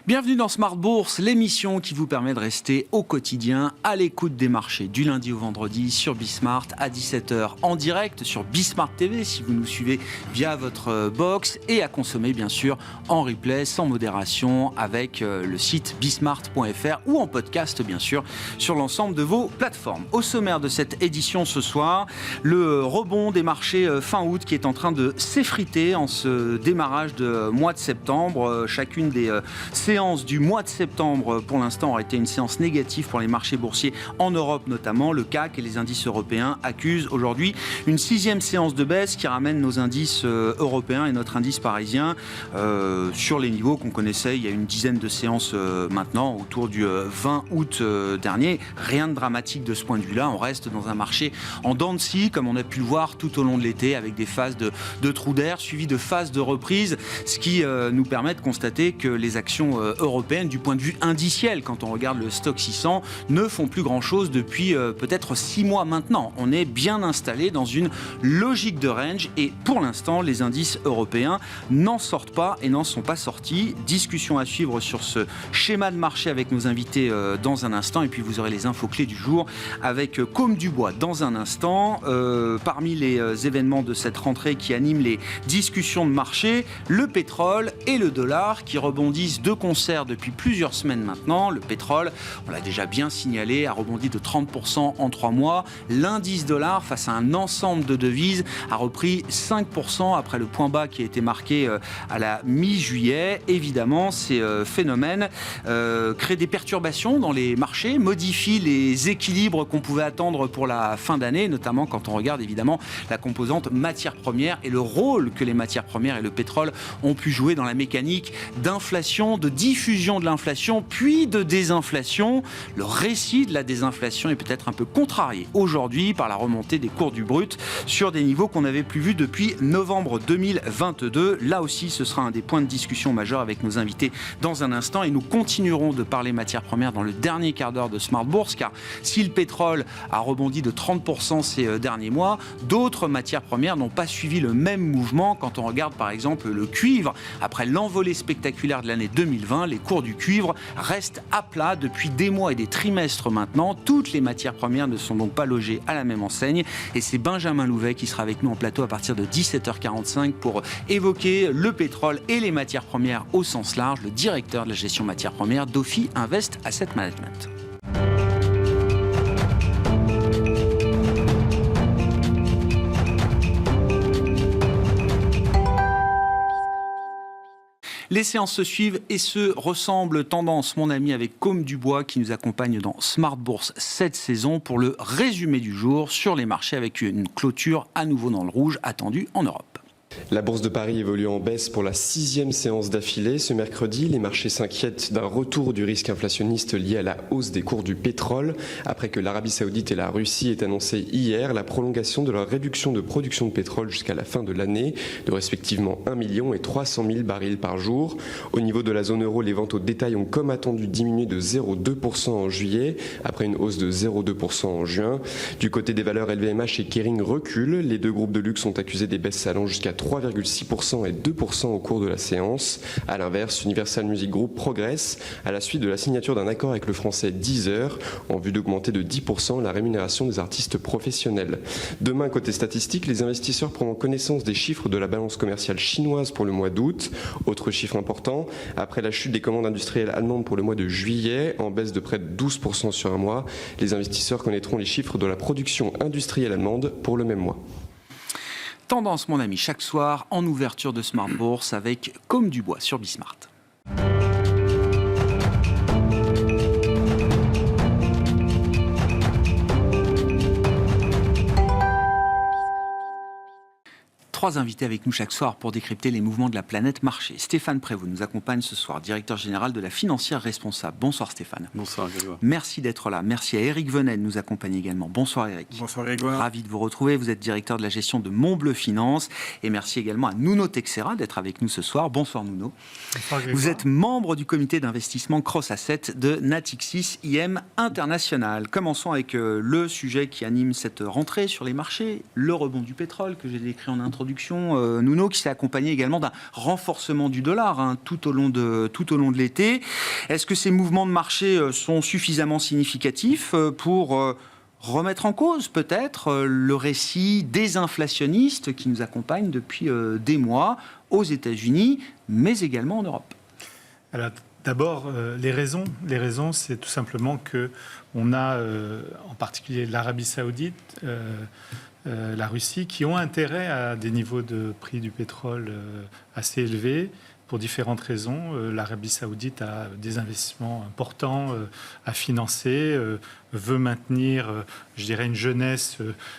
Bienvenue dans Smart Bourse, l'émission qui vous permet de rester au quotidien à l'écoute des marchés du lundi au vendredi sur Bismart à 17h en direct sur Bismart TV si vous nous suivez via votre box et à consommer bien sûr en replay sans modération avec le site bismart.fr ou en podcast bien sûr sur l'ensemble de vos plateformes. Au sommaire de cette édition ce soir, le rebond des marchés fin août qui est en train de s'effriter en ce démarrage de mois de septembre. Chacune des séances du mois de septembre, pour l'instant, aurait été une séance négative pour les marchés boursiers en Europe notamment. Le CAC et les indices européens accusent aujourd'hui une 6e séance de baisse qui ramène nos indices européens et notre indice parisien sur les niveaux qu'on connaissait il y a une dizaine de séances maintenant, autour du 20 août dernier. Rien de dramatique de ce point de vue-là. On reste dans un marché en dents de scie, comme on a pu le voir tout au long de l'été, avec des phases de trous d'air suivies de phases de reprise, ce qui nous permet de constater que les actions européennes, du point de vue indiciel, quand on regarde le stock 600, ne font plus grand-chose depuis peut-être 6 mois maintenant. On est bien installé dans une logique de range et pour l'instant, les indices européens n'en sortent pas et n'en sont pas sortis. Discussion à suivre sur ce schéma de marché avec nos invités dans un instant et puis vous aurez les infos clés du jour avec Côme Dubois dans un instant. Parmi les événements de cette rentrée qui animent les discussions de marché, le pétrole et le dollar qui rebondissent de concert depuis plusieurs semaines maintenant. Le pétrole, on l'a déjà bien signalé, a rebondi de 30% en 3 mois. L'indice dollar, face à un ensemble de devises, a repris 5% après le point bas qui a été marqué à la mi-juillet. Évidemment, ces phénomènes créent des perturbations dans les marchés, modifient les équilibres qu'on pouvait attendre pour la fin d'année, notamment quand on regarde évidemment la composante matières premières et le rôle que les matières premières et le pétrole ont pu jouer dans la mécanique d'inflation, de diffusion de l'inflation, puis de désinflation. Le récit de la désinflation est peut-être un peu contrarié aujourd'hui par la remontée des cours du brut sur des niveaux qu'on n'avait plus vus depuis novembre 2022. Là aussi, ce sera un des points de discussion majeurs avec nos invités dans un instant et nous continuerons de parler matières premières dans le dernier quart d'heure de Smart Bourse, car si le pétrole a rebondi de 30% ces derniers mois, d'autres matières premières n'ont pas suivi le même mouvement. Quand on regarde par exemple le cuivre, après l'envolée spectaculaire de l'année 2020, les cours du cuivre restent à plat depuis des mois et des trimestres maintenant. Toutes les matières premières ne sont donc pas logées à la même enseigne et c'est Benjamin Louvet qui sera avec nous en plateau à partir de 17h45 pour évoquer le pétrole et les matières premières au sens large, le directeur de la gestion matières premières d'Ophi Invest Asset Management. Les séances se suivent et se ressemblent. Tendance, mon ami, avec Côme Dubois qui nous accompagne dans Smart Bourse cette saison pour le résumé du jour sur les marchés avec une clôture à nouveau dans le rouge attendue en Europe. La Bourse de Paris évolue en baisse pour la 6e séance d'affilée. Ce mercredi, les marchés s'inquiètent d'un retour du risque inflationniste lié à la hausse des cours du pétrole, après que l'Arabie Saoudite et la Russie aient annoncé hier la prolongation de leur réduction de production de pétrole jusqu'à la fin de l'année, de respectivement 1 million et 300 000 barils par jour. Au niveau de la zone euro, les ventes au détail ont comme attendu diminué de 0,2% en juillet, après une hausse de 0,2% en juin. Du côté des valeurs, LVMH et Kering reculent. Les deux groupes de luxe sont accusés des baisses allant jusqu'à 3,6% et 2% au cours de la séance. A l'inverse, Universal Music Group progresse à la suite de la signature d'un accord avec le français Deezer en vue d'augmenter de 10% la rémunération des artistes professionnels. Demain, côté statistique, les investisseurs prendront connaissance des chiffres de la balance commerciale chinoise pour le mois d'août. Autre chiffre important, après la chute des commandes industrielles allemandes pour le mois de juillet, en baisse de près de 12% sur un mois, les investisseurs connaîtront les chiffres de la production industrielle allemande pour le même mois. Tendance, mon ami, chaque soir en ouverture de Smart Bourse avec Côme Dubois sur Bismart. Trois invités avec nous chaque soir pour décrypter les mouvements de la planète marché. Stéphane Prévost nous accompagne ce soir, directeur général de la financière responsable. Bonsoir Stéphane. Bonsoir Grégoire. Merci d'être là. Merci à Eric Venet de nous accompagner également. Bonsoir Eric. Bonsoir Grégoire. Ravi de vous retrouver. Vous êtes directeur de la gestion de Montbleu Finance. Et merci également à Nuno Texera d'être avec nous ce soir. Bonsoir Nuno. Bonsoir Grégoire. Vous êtes membre du comité d'investissement Cross Asset de Natixis IM International. Commençons avec le sujet qui anime cette rentrée sur les marchés, le rebond du pétrole que j'ai décrit en introduction. introduction, Nuno, qui s'est accompagné également d'un renforcement du dollar tout au long de l'été. Est-ce que ces mouvements de marché sont suffisamment significatifs pour remettre en cause peut-être le récit désinflationniste qui nous accompagne depuis des mois aux États-Unis, mais également en Europe? Alors, d'abord, les raisons, c'est tout simplement que on a, en particulier l'Arabie Saoudite, la Russie, qui ont intérêt à des niveaux de prix du pétrole assez élevés. Pour différentes raisons. L'Arabie Saoudite a des investissements importants à financer, veut maintenir, je dirais, une jeunesse.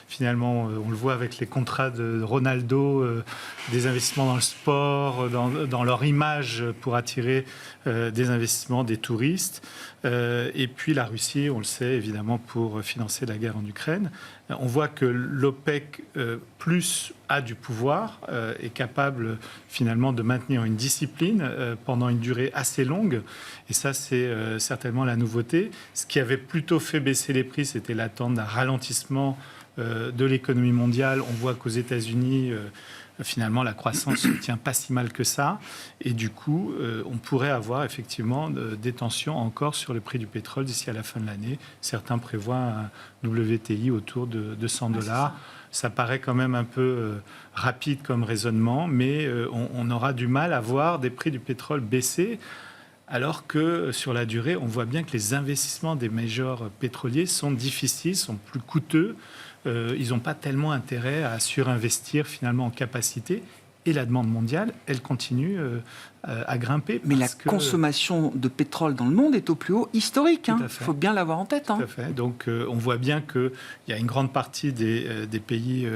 Finalement, on le voit avec les contrats de Ronaldo, des investissements dans le sport, dans leur image pour attirer des investissements des touristes. Et puis la Russie, on le sait, évidemment, pour financer la guerre en Ukraine. On voit que l'OPEC plus a du pouvoir, est capable finalement de maintenir une discipline pendant une durée assez longue. Et ça, c'est certainement la nouveauté. Ce qui avait plutôt fait baisser les prix, c'était l'attente d'un ralentissement de l'économie mondiale. On voit qu'aux États-Unis, finalement, la croissance ne tient pas si mal que ça. Et du coup, on pourrait avoir effectivement des tensions encore sur le prix du pétrole d'ici à la fin de l'année. Certains prévoient un WTI autour de $100. Ça paraît quand même un peu rapide comme raisonnement, mais on aura du mal à voir des prix du pétrole baisser, alors que sur la durée, on voit bien que les investissements des majors pétroliers sont difficiles, sont plus coûteux. Ils n'ont pas tellement intérêt à surinvestir finalement en capacité. Et la demande mondiale, elle continue à grimper. Mais la consommation de pétrole dans le monde est au plus haut historique. Il faut bien l'avoir en tête. Tout à fait. Donc on voit bien qu'il y a une grande partie des pays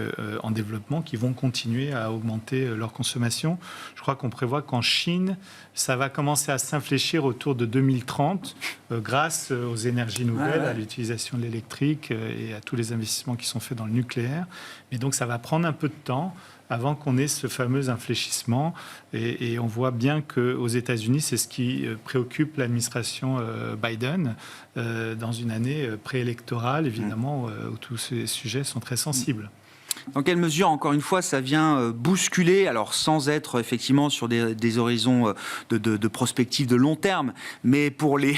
en développement qui vont continuer à augmenter leur consommation. Je crois qu'on prévoit qu'en Chine, ça va commencer à s'infléchir autour de 2030 grâce aux énergies nouvelles, à l'utilisation de l'électrique et à tous les investissements qui sont faits dans le nucléaire. Mais donc ça va prendre un peu de temps avant qu'on ait ce fameux infléchissement. Et on voit bien qu'aux États-Unis, c'est ce qui préoccupe l'administration Biden dans une année préélectorale, évidemment, où tous ces sujets sont très sensibles. Dans quelle mesure, encore une fois, ça vient bousculer, alors sans être effectivement sur des horizons de prospective de long terme, mais pour les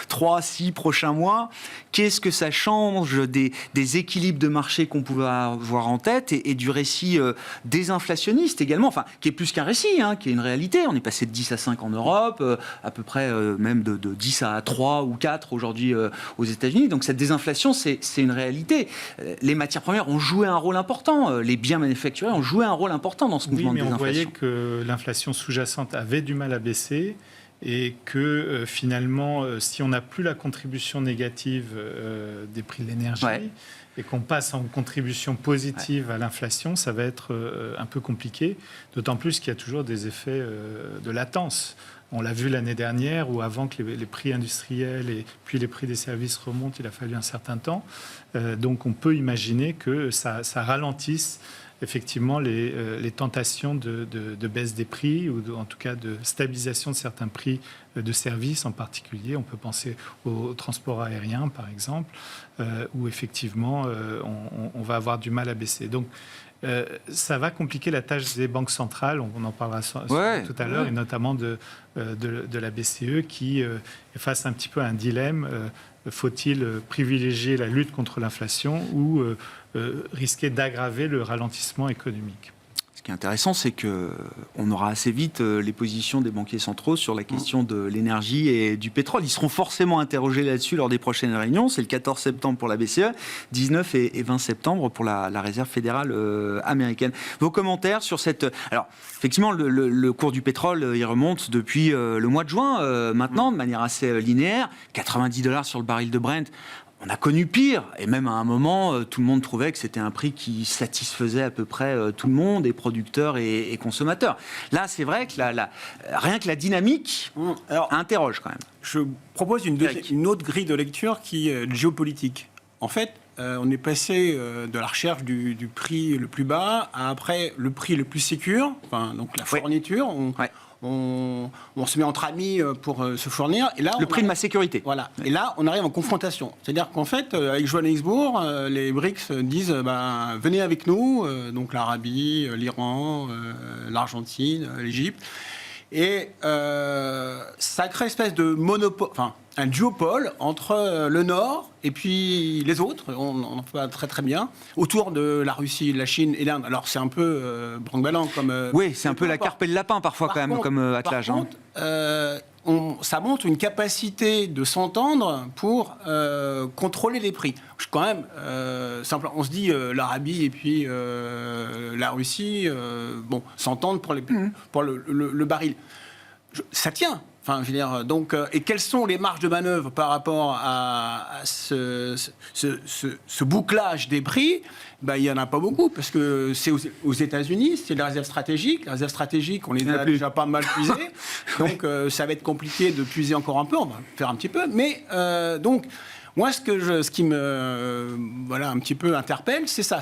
3-6 prochains mois, qu'est-ce que ça change des équilibres de marché qu'on pouvait avoir en tête et du récit désinflationniste également, enfin, qui est plus qu'un récit, qui est une réalité. On est passé de 10 à 5 en Europe, à peu près même de 10 à 3 ou 4 aujourd'hui aux États-Unis. Donc cette désinflation, c'est une réalité. Les matières premières ont joué un rôle important. Les biens manufacturés ont joué un rôle important dans ce mouvement de désinflation. Oui, mais on voyait que l'inflation sous-jacente avait du mal à baisser et que finalement, si on n'a plus la contribution négative des prix de l'énergie et qu'on passe en contribution positive à l'inflation, ça va être un peu compliqué, d'autant plus qu'il y a toujours des effets de latence. On l'a vu l'année dernière, où avant que les prix industriels et puis les prix des services remontent, il a fallu un certain temps. Donc on peut imaginer que ça ralentisse effectivement les tentations de baisse des prix, ou en tout cas de stabilisation de certains prix de services en particulier. On peut penser au transport aérien, par exemple, où effectivement on va avoir du mal à baisser. Donc ça va compliquer la tâche des banques centrales, on en parlera tout à l'heure, et notamment de la BCE qui est face un petit peu à un dilemme. Faut-il privilégier la lutte contre l'inflation ou risquer d'aggraver le ralentissement économique ? Ce qui est intéressant, c'est qu'on aura assez vite les positions des banquiers centraux sur la question de l'énergie et du pétrole. Ils seront forcément interrogés là-dessus lors des prochaines réunions. C'est le 14 septembre pour la BCE, 19 et 20 septembre pour la Réserve fédérale américaine. Vos commentaires sur cette... Alors, effectivement, le cours du pétrole, il remonte depuis le mois de juin, maintenant, de manière assez linéaire. $90 sur le baril de Brent. On a connu pire, et même à un moment, tout le monde trouvait que c'était un prix qui satisfaisait à peu près tout le monde, et producteurs et consommateurs. Là, c'est vrai que rien que la dynamique interroge quand même. Je propose une autre grille de lecture qui est géopolitique. En fait, on est passé de la recherche du prix le plus bas à après le prix le plus sécure, enfin, donc la fourniture. on se met entre amis pour se fournir. Et là, le prix de ma sécurité. Voilà. Et là, on arrive en confrontation. C'est-à-dire qu'en fait, avec Johannesburg, les BRICS disent venez avec nous, donc l'Arabie, l'Iran, l'Argentine, l'Égypte. Et ça crée une espèce de monopole, enfin un duopole entre le Nord et puis les autres, on en fait très très bien, autour de la Russie, la Chine et l'Inde. Alors c'est un peu branque-ballant comme... oui, c'est un peu la carpe et le lapin parfois quand même, comme attelage. Par contre, ça montre une capacité de s'entendre pour contrôler les prix. Quand même, on se dit l'Arabie et puis la Russie, s'entendent pour le baril. Ça tient. Enfin, je veux dire, donc, et quelles sont les marges de manœuvre par rapport à ce bouclage des prix? Il n'y en a pas beaucoup, parce que c'est aux États-Unis, c'est les réserves stratégiques. Les réserves stratégiques, on les a déjà pas mal puisées. Donc, ça va être compliqué de puiser encore un peu. On va le faire un petit peu. Mais, donc, moi, ce qui me un petit peu interpelle, c'est ça.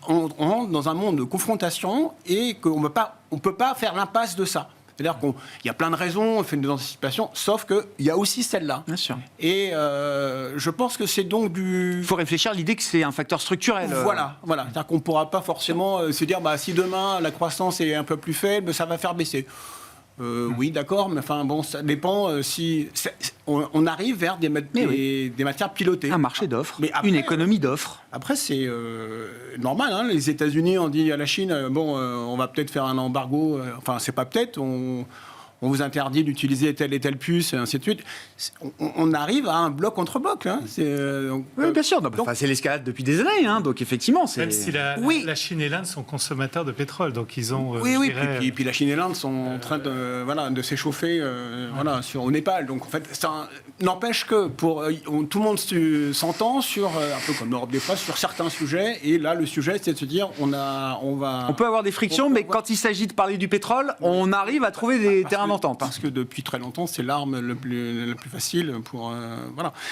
On rentre dans un monde de confrontation et qu'on ne peut pas faire l'impasse de ça. C'est-à-dire qu'il y a plein de raisons, on fait des anticipations, sauf qu'il y a aussi celle-là. Bien sûr. Et je pense que c'est donc du... Il faut réfléchir à l'idée que c'est un facteur structurel. Voilà. C'est-à-dire qu'on ne pourra pas forcément se dire, si demain la croissance est un peu plus faible, ça va faire baisser. Oui, d'accord, mais enfin, bon, ça dépend si... On arrive vers des matières pilotées. Un marché d'offres, après, une économie d'offres. Après, c'est normal. Hein, les États-Unis ont dit à la Chine, on va peut-être faire un embargo. Enfin, c'est pas peut-être. On vous interdit d'utiliser telle et telle puce, et ainsi de suite. On arrive à un bloc contre bloc. Hein. Oui, bien sûr. C'est l'escalade depuis des années. Hein. Donc, effectivement, c'est... Même si la Chine et l'Inde sont consommateurs de pétrole. Donc, ils ont... Et puis la Chine et l'Inde sont en train de s'échauffer au Népal. Donc, en fait, ça n'empêche que tout le monde s'entend sur, un peu comme l'Europe des fois, sur certains sujets. Et là, le sujet, c'est de se dire, on peut avoir des frictions, mais quand il s'agit de parler du pétrole, on arrive à trouver des terrains d'entente. Parce que depuis très longtemps, c'est l'arme la plus facile pour...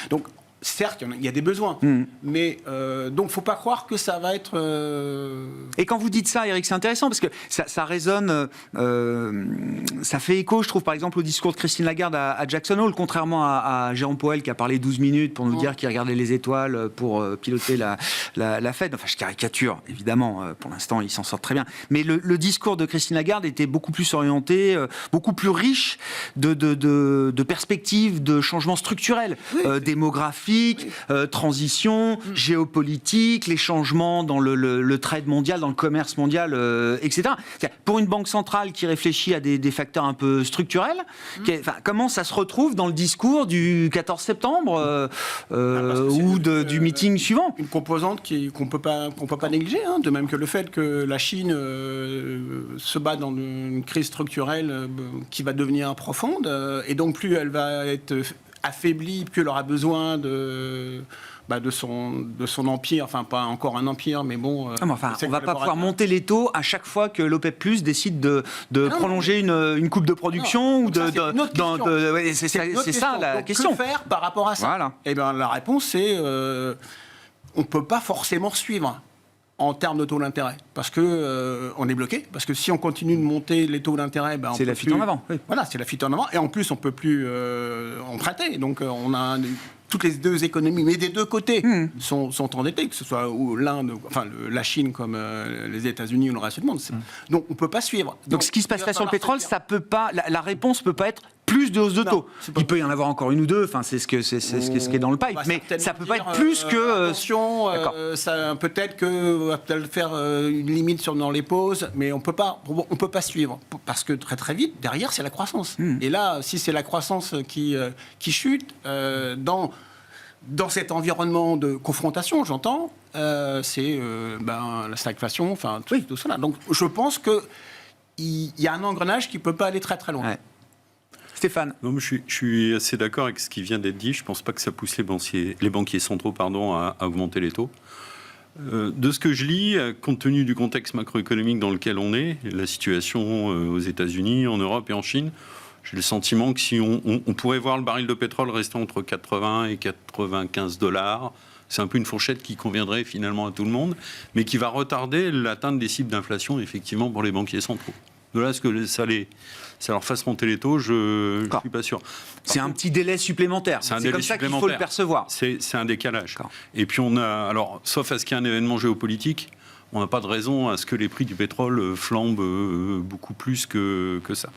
Donc, certes, il y a des besoins, mais donc, il ne faut pas croire que ça va être... Et quand vous dites ça, Eric, c'est intéressant, parce que ça résonne, ça fait écho, je trouve, par exemple, au discours de Christine Lagarde à Jackson Hole, contrairement à Jérôme Powell, qui a parlé 12 minutes pour nous dire qu'il regardait les étoiles pour piloter la Fed. Enfin, je caricature, évidemment, pour l'instant, il s'en sort très bien. Mais le discours de Christine Lagarde était beaucoup plus orienté, beaucoup plus riche de perspectives de changements structurels, démographiques, transition, géopolitique, les changements dans le trade mondial, dans le commerce mondial, etc. Pour une banque centrale qui réfléchit à des facteurs un peu structurels, comment ça se retrouve dans le discours du 14 septembre ou du meeting suivant? Une composante qu'on peut pas négliger, hein, de même que le fait que la Chine se bat dans une crise structurelle qui va devenir profonde, et donc plus elle va être affaiblie, plus elle aura besoin de son empire, enfin pas encore un empire, mais bon... on va pas pouvoir monter les taux à chaque fois que l'OPEP+ décide de prolonger une coupe de production. C'est ça la question. Que faire par rapport à ça? Voilà. Eh bien, la réponse, c'est on ne peut pas forcément suivre en termes de taux d'intérêt, parce que on est bloqué, parce que si on continue de monter les taux d'intérêt, c'est la fuite en avant. Oui. Voilà, c'est la fuite en avant, et en plus on peut plus emprunter, donc on a toutes les deux économies, mais des deux côtés sont endettées, que ce soit l'Inde, enfin la Chine comme les États-Unis ou le reste du monde. Donc on peut pas suivre. Donc ce qui se passe là sur le pétrole, ça peut pas, la réponse peut pas être plus de hausse de taux. Il peut y en avoir encore une ou deux, enfin c'est ce qui est dans le pipe, mais ça peut pas être plus que... Attention, peut-être que va peut-être faire une limite dans les pauses, mais on peut pas suivre, parce que très très vite, derrière c'est la croissance. Et là, si c'est la croissance qui chute, dans cet environnement de confrontation, j'entends, c'est la stagflation, enfin tout cela. Donc je pense qu'il y a un engrenage qui ne peut pas aller très très loin. Ouais. Stéphane. Non, je suis assez d'accord avec ce qui vient d'être dit. Je ne pense pas que ça pousse les banquiers centraux à augmenter les taux. De ce que je lis, compte tenu du contexte macroéconomique dans lequel on est, la situation aux États-Unis, en Europe et en Chine, j'ai le sentiment que si on pourrait voir le baril de pétrole rester entre 80 et 95 $, c'est un peu une fourchette qui conviendrait finalement à tout le monde, mais qui va retarder l'atteinte des cibles d'inflation, effectivement, pour les banquiers centraux. De là à ce que ça leur fasse monter les taux, je ne suis pas sûr. C'est un petit délai supplémentaire. C'est comme ça qu'il faut le percevoir. C'est un décalage. Et puis on a, alors, sauf à ce qu'il y ait un événement géopolitique, on n'a pas de raison à ce que les prix du pétrole flambent beaucoup plus que ça.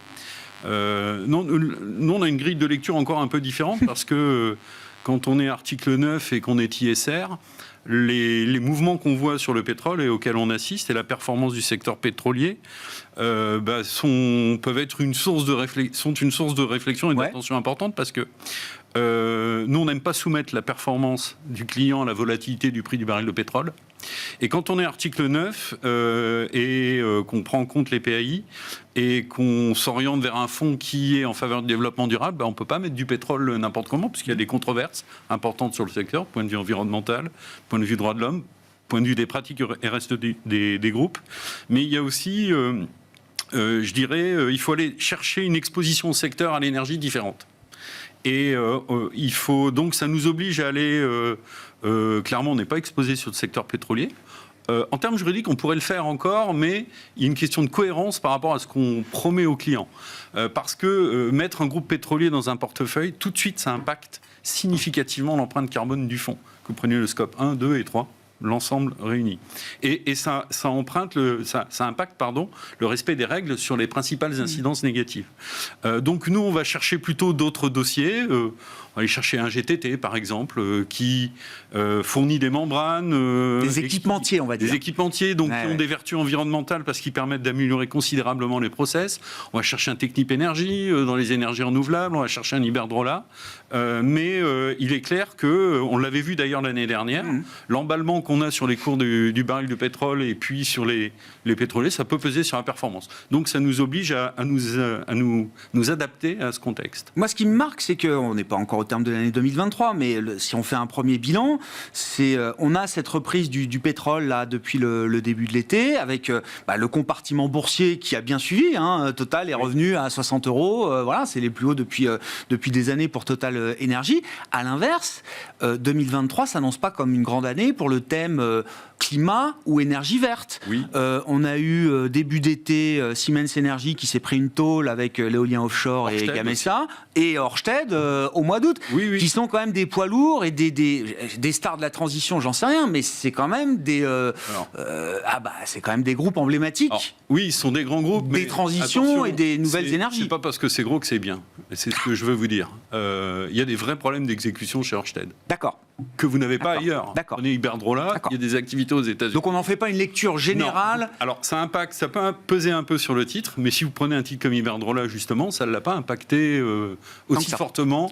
Non, nous, on a une grille de lecture encore un peu différente parce que quand on est article 9 et qu'on est ISR, les mouvements qu'on voit sur le pétrole et auxquels on assiste et la performance du secteur pétrolier peuvent être une source de réflexion et d'attention importante parce que nous, on n'aime pas soumettre la performance du client à la volatilité du prix du baril de pétrole. Et quand on est article 9 qu'on prend en compte les PAI et qu'on s'oriente vers un fonds qui est en faveur du développement durable, on ne peut pas mettre du pétrole n'importe comment, puisqu'il y a des controverses importantes sur le secteur, point de vue environnemental, point de vue droit de l'homme, point de vue des pratiques RSE des groupes. Mais il y a aussi, je dirais, il faut aller chercher une exposition au secteur à l'énergie différente. Et il faut donc, ça nous oblige à aller... clairement, on n'est pas exposé sur le secteur pétrolier. En termes juridiques, on pourrait le faire encore, mais il y a une question de cohérence par rapport à ce qu'on promet aux clients. Parce que mettre un groupe pétrolier dans un portefeuille, tout de suite, ça impacte significativement l'empreinte carbone du fonds. Que vous preniez le scope 1, 2 et 3, l'ensemble réuni. Et ça impacte le respect des règles sur les principales incidences négatives. Donc nous, on va chercher plutôt d'autres dossiers. On va aller chercher un GTT, par exemple, qui fournit des membranes. Des équipementiers, on va dire. Des équipementiers, donc qui ont des vertus environnementales parce qu'ils permettent d'améliorer considérablement les process. On va chercher un Technip Energy dans les énergies renouvelables. On va chercher un Iberdrola. Mais il est clair que, on l'avait vu d'ailleurs l'année dernière, l'emballement qu'on a sur les cours du baril de pétrole et puis sur les pétroliers, ça peut peser sur la performance. Donc ça nous oblige à nous adapter à ce contexte. Moi, ce qui me marque, c'est qu'on n'est pas encore au terme de l'année 2023, mais si on fait un premier bilan, on a cette reprise du pétrole là, depuis le début de l'été, avec le compartiment boursier qui a bien suivi. Total est revenu à 60 €. Voilà, c'est les plus hauts depuis des années pour Total Énergie. À l'inverse, 2023 s'annonce pas comme une grande année pour le thème climat ou énergie verte. Oui. On a eu début d'été Siemens Energy qui s'est pris une tôle avec l'éolien offshore Ørsted et Gamesa, et Ørsted au mois d'août, qui sont quand même des poids lourds et des stars de la transition, j'en sais rien, mais c'est quand même c'est quand même des groupes emblématiques. Alors, oui, ils sont des grands groupes, des transitions et des nouvelles énergies. C'est pas parce que c'est gros que c'est bien. C'est ce que je veux vous dire. Il y a des vrais problèmes d'exécution chez Ørsted. D'accord. Que vous n'avez pas ailleurs. D'accord. On est Iberdrola, il y a des activités aux États-Unis. Donc on n'en fait pas une lecture générale. Non. Alors ça peut peser un peu sur le titre, mais si vous prenez un titre comme Iberdrola justement, ça ne l'a pas impacté aussi fortement.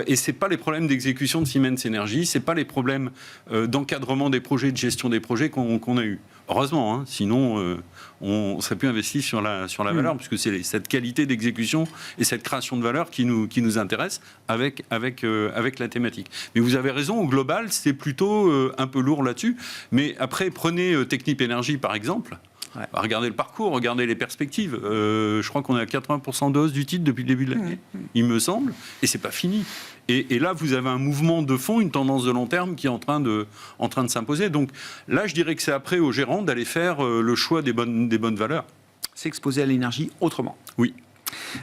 Et c'est pas les problèmes d'exécution de Siemens Energy, c'est pas les problèmes d'encadrement des projets, de gestion des projets qu'on a eu. Heureusement, sinon on serait plus investi sur la valeur, puisque c'est cette qualité d'exécution et cette création de valeur qui nous intéresse avec la thématique. Mais vous avez raison, au global, c'est plutôt un peu lourd là-dessus. Mais après, prenez Technip Energy, par exemple. Ouais. Regardez le parcours, regardez les perspectives. Je crois qu'on est à 80% de hausse du titre depuis le début de l'année, il me semble, et c'est pas fini. Et là, vous avez un mouvement de fond, une tendance de long terme qui est en train de s'imposer. Donc là, je dirais que c'est après aux gérants d'aller faire le choix des bonnes valeurs. S'exposer à l'énergie autrement. Oui.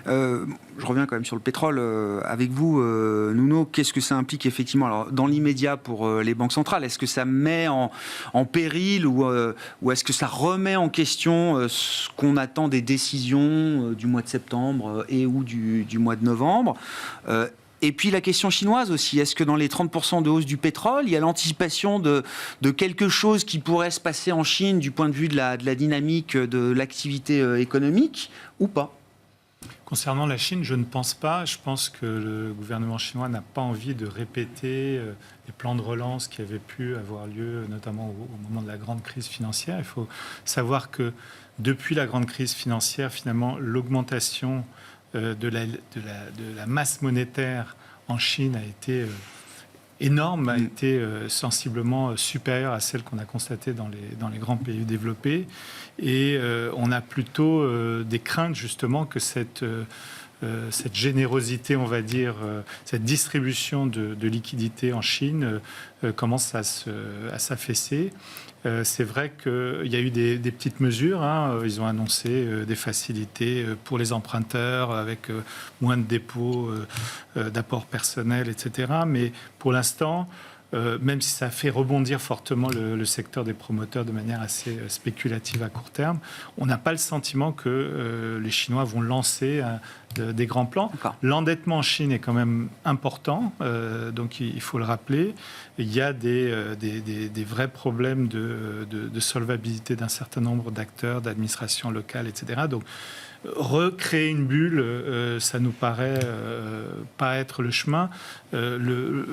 Je reviens quand même sur le pétrole avec vous, Nuno. Qu'est-ce que ça implique effectivement alors, dans l'immédiat pour les banques centrales? Est-ce que ça met en péril ou est-ce que ça remet en question ce qu'on attend des décisions du mois de septembre et ou du mois de novembre? Et puis la question chinoise aussi, est-ce que dans les 30% de hausse du pétrole, il y a l'anticipation de quelque chose qui pourrait se passer en Chine du point de vue de la dynamique de l'activité économique ou pas? Concernant la Chine, je ne pense pas. Je pense que le gouvernement chinois n'a pas envie de répéter les plans de relance qui avaient pu avoir lieu, notamment au moment de la grande crise financière. Il faut savoir que depuis la grande crise financière, finalement, l'augmentation de la masse monétaire en Chine a été énorme, a été sensiblement supérieure à celle qu'on a constatée dans les grands pays développés. Et on a plutôt des craintes justement que cette cette générosité, on va dire, cette distribution de liquidités en Chine commence à s'affaisser. C'est vrai qu'il y a eu des petites mesures. Ils ont annoncé des facilités pour les emprunteurs avec moins de dépôts, d'apports personnels, etc. Mais pour l'instant, même si ça fait rebondir fortement le secteur des promoteurs de manière assez spéculative à court terme, on n'a pas le sentiment que les Chinois vont lancer des grands plans. L'endettement en Chine est quand même important, donc il faut le rappeler. Il y a des vrais problèmes de solvabilité d'un certain nombre d'acteurs, d'administrations locales, etc. Donc, recréer une bulle, ça nous paraît pas être le chemin. Le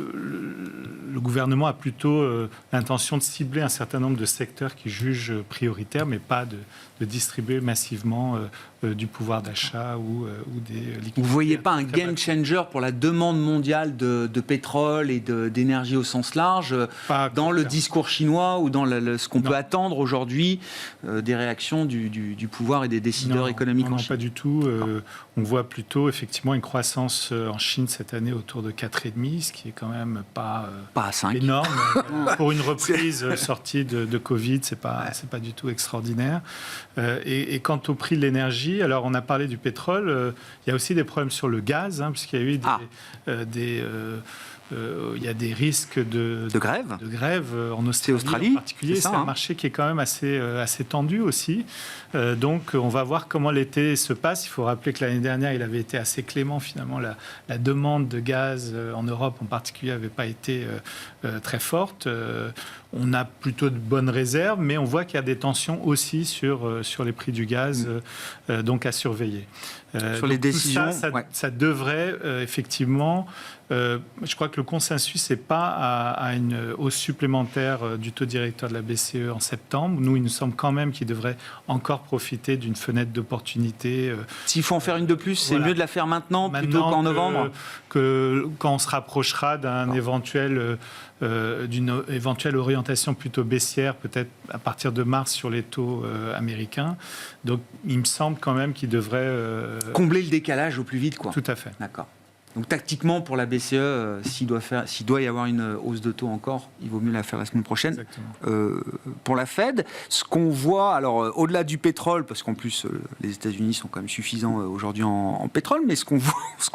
gouvernement a plutôt l'intention de cibler un certain nombre de secteurs qu'il juge prioritaires, mais pas de distribuer massivement du pouvoir d'achat ou des liquidités. Vous ne voyez pas un game changer pour la demande mondiale de pétrole et d'énergie au sens large dans le discours chinois ou dans ce qu'on peut attendre aujourd'hui des réactions du pouvoir et des décideurs économiques en Chine? Pas du tout. On voit plutôt effectivement une croissance en Chine cette année autour de 4,5, ce qui est quand même pas à 5. Énorme. Pour une reprise sortie de Covid, c'est pas du tout extraordinaire. Et quant au prix de l'énergie, alors on a parlé du pétrole, il y a aussi des problèmes sur le gaz, puisqu'il y a eu il y a des risques de grève en Australie en particulier. C'est un marché qui est quand même assez tendu aussi. Donc on va voir comment l'été se passe. Il faut rappeler que l'année dernière, il avait été assez clément finalement. La demande de gaz en Europe en particulier n'avait pas été très forte. On a plutôt de bonnes réserves, mais on voit qu'il y a des tensions aussi sur les prix du gaz, donc à surveiller. Sur les décisions, ça devrait effectivement... je crois que le consensus n'est pas à une hausse supplémentaire du taux directeur de la BCE en septembre. Nous, il nous semble quand même qu'il devrait encore profiter d'une fenêtre d'opportunité. S'il faut en faire une de plus, c'est mieux de la faire maintenant plutôt qu'en novembre. Quand on se rapprochera d'une éventuelle orientation plutôt baissière, peut-être à partir de mars sur les taux américains. Donc, il me semble quand même qu'il devrait... combler le décalage au plus vite, quoi. Tout à fait. D'accord. Donc tactiquement pour la BCE, s'il doit y avoir une hausse de taux encore, il vaut mieux la faire la semaine prochaine. Pour la Fed, ce qu'on voit, alors au-delà du pétrole, parce qu'en plus les États-Unis sont quand même suffisants aujourd'hui en pétrole, mais ce qu'on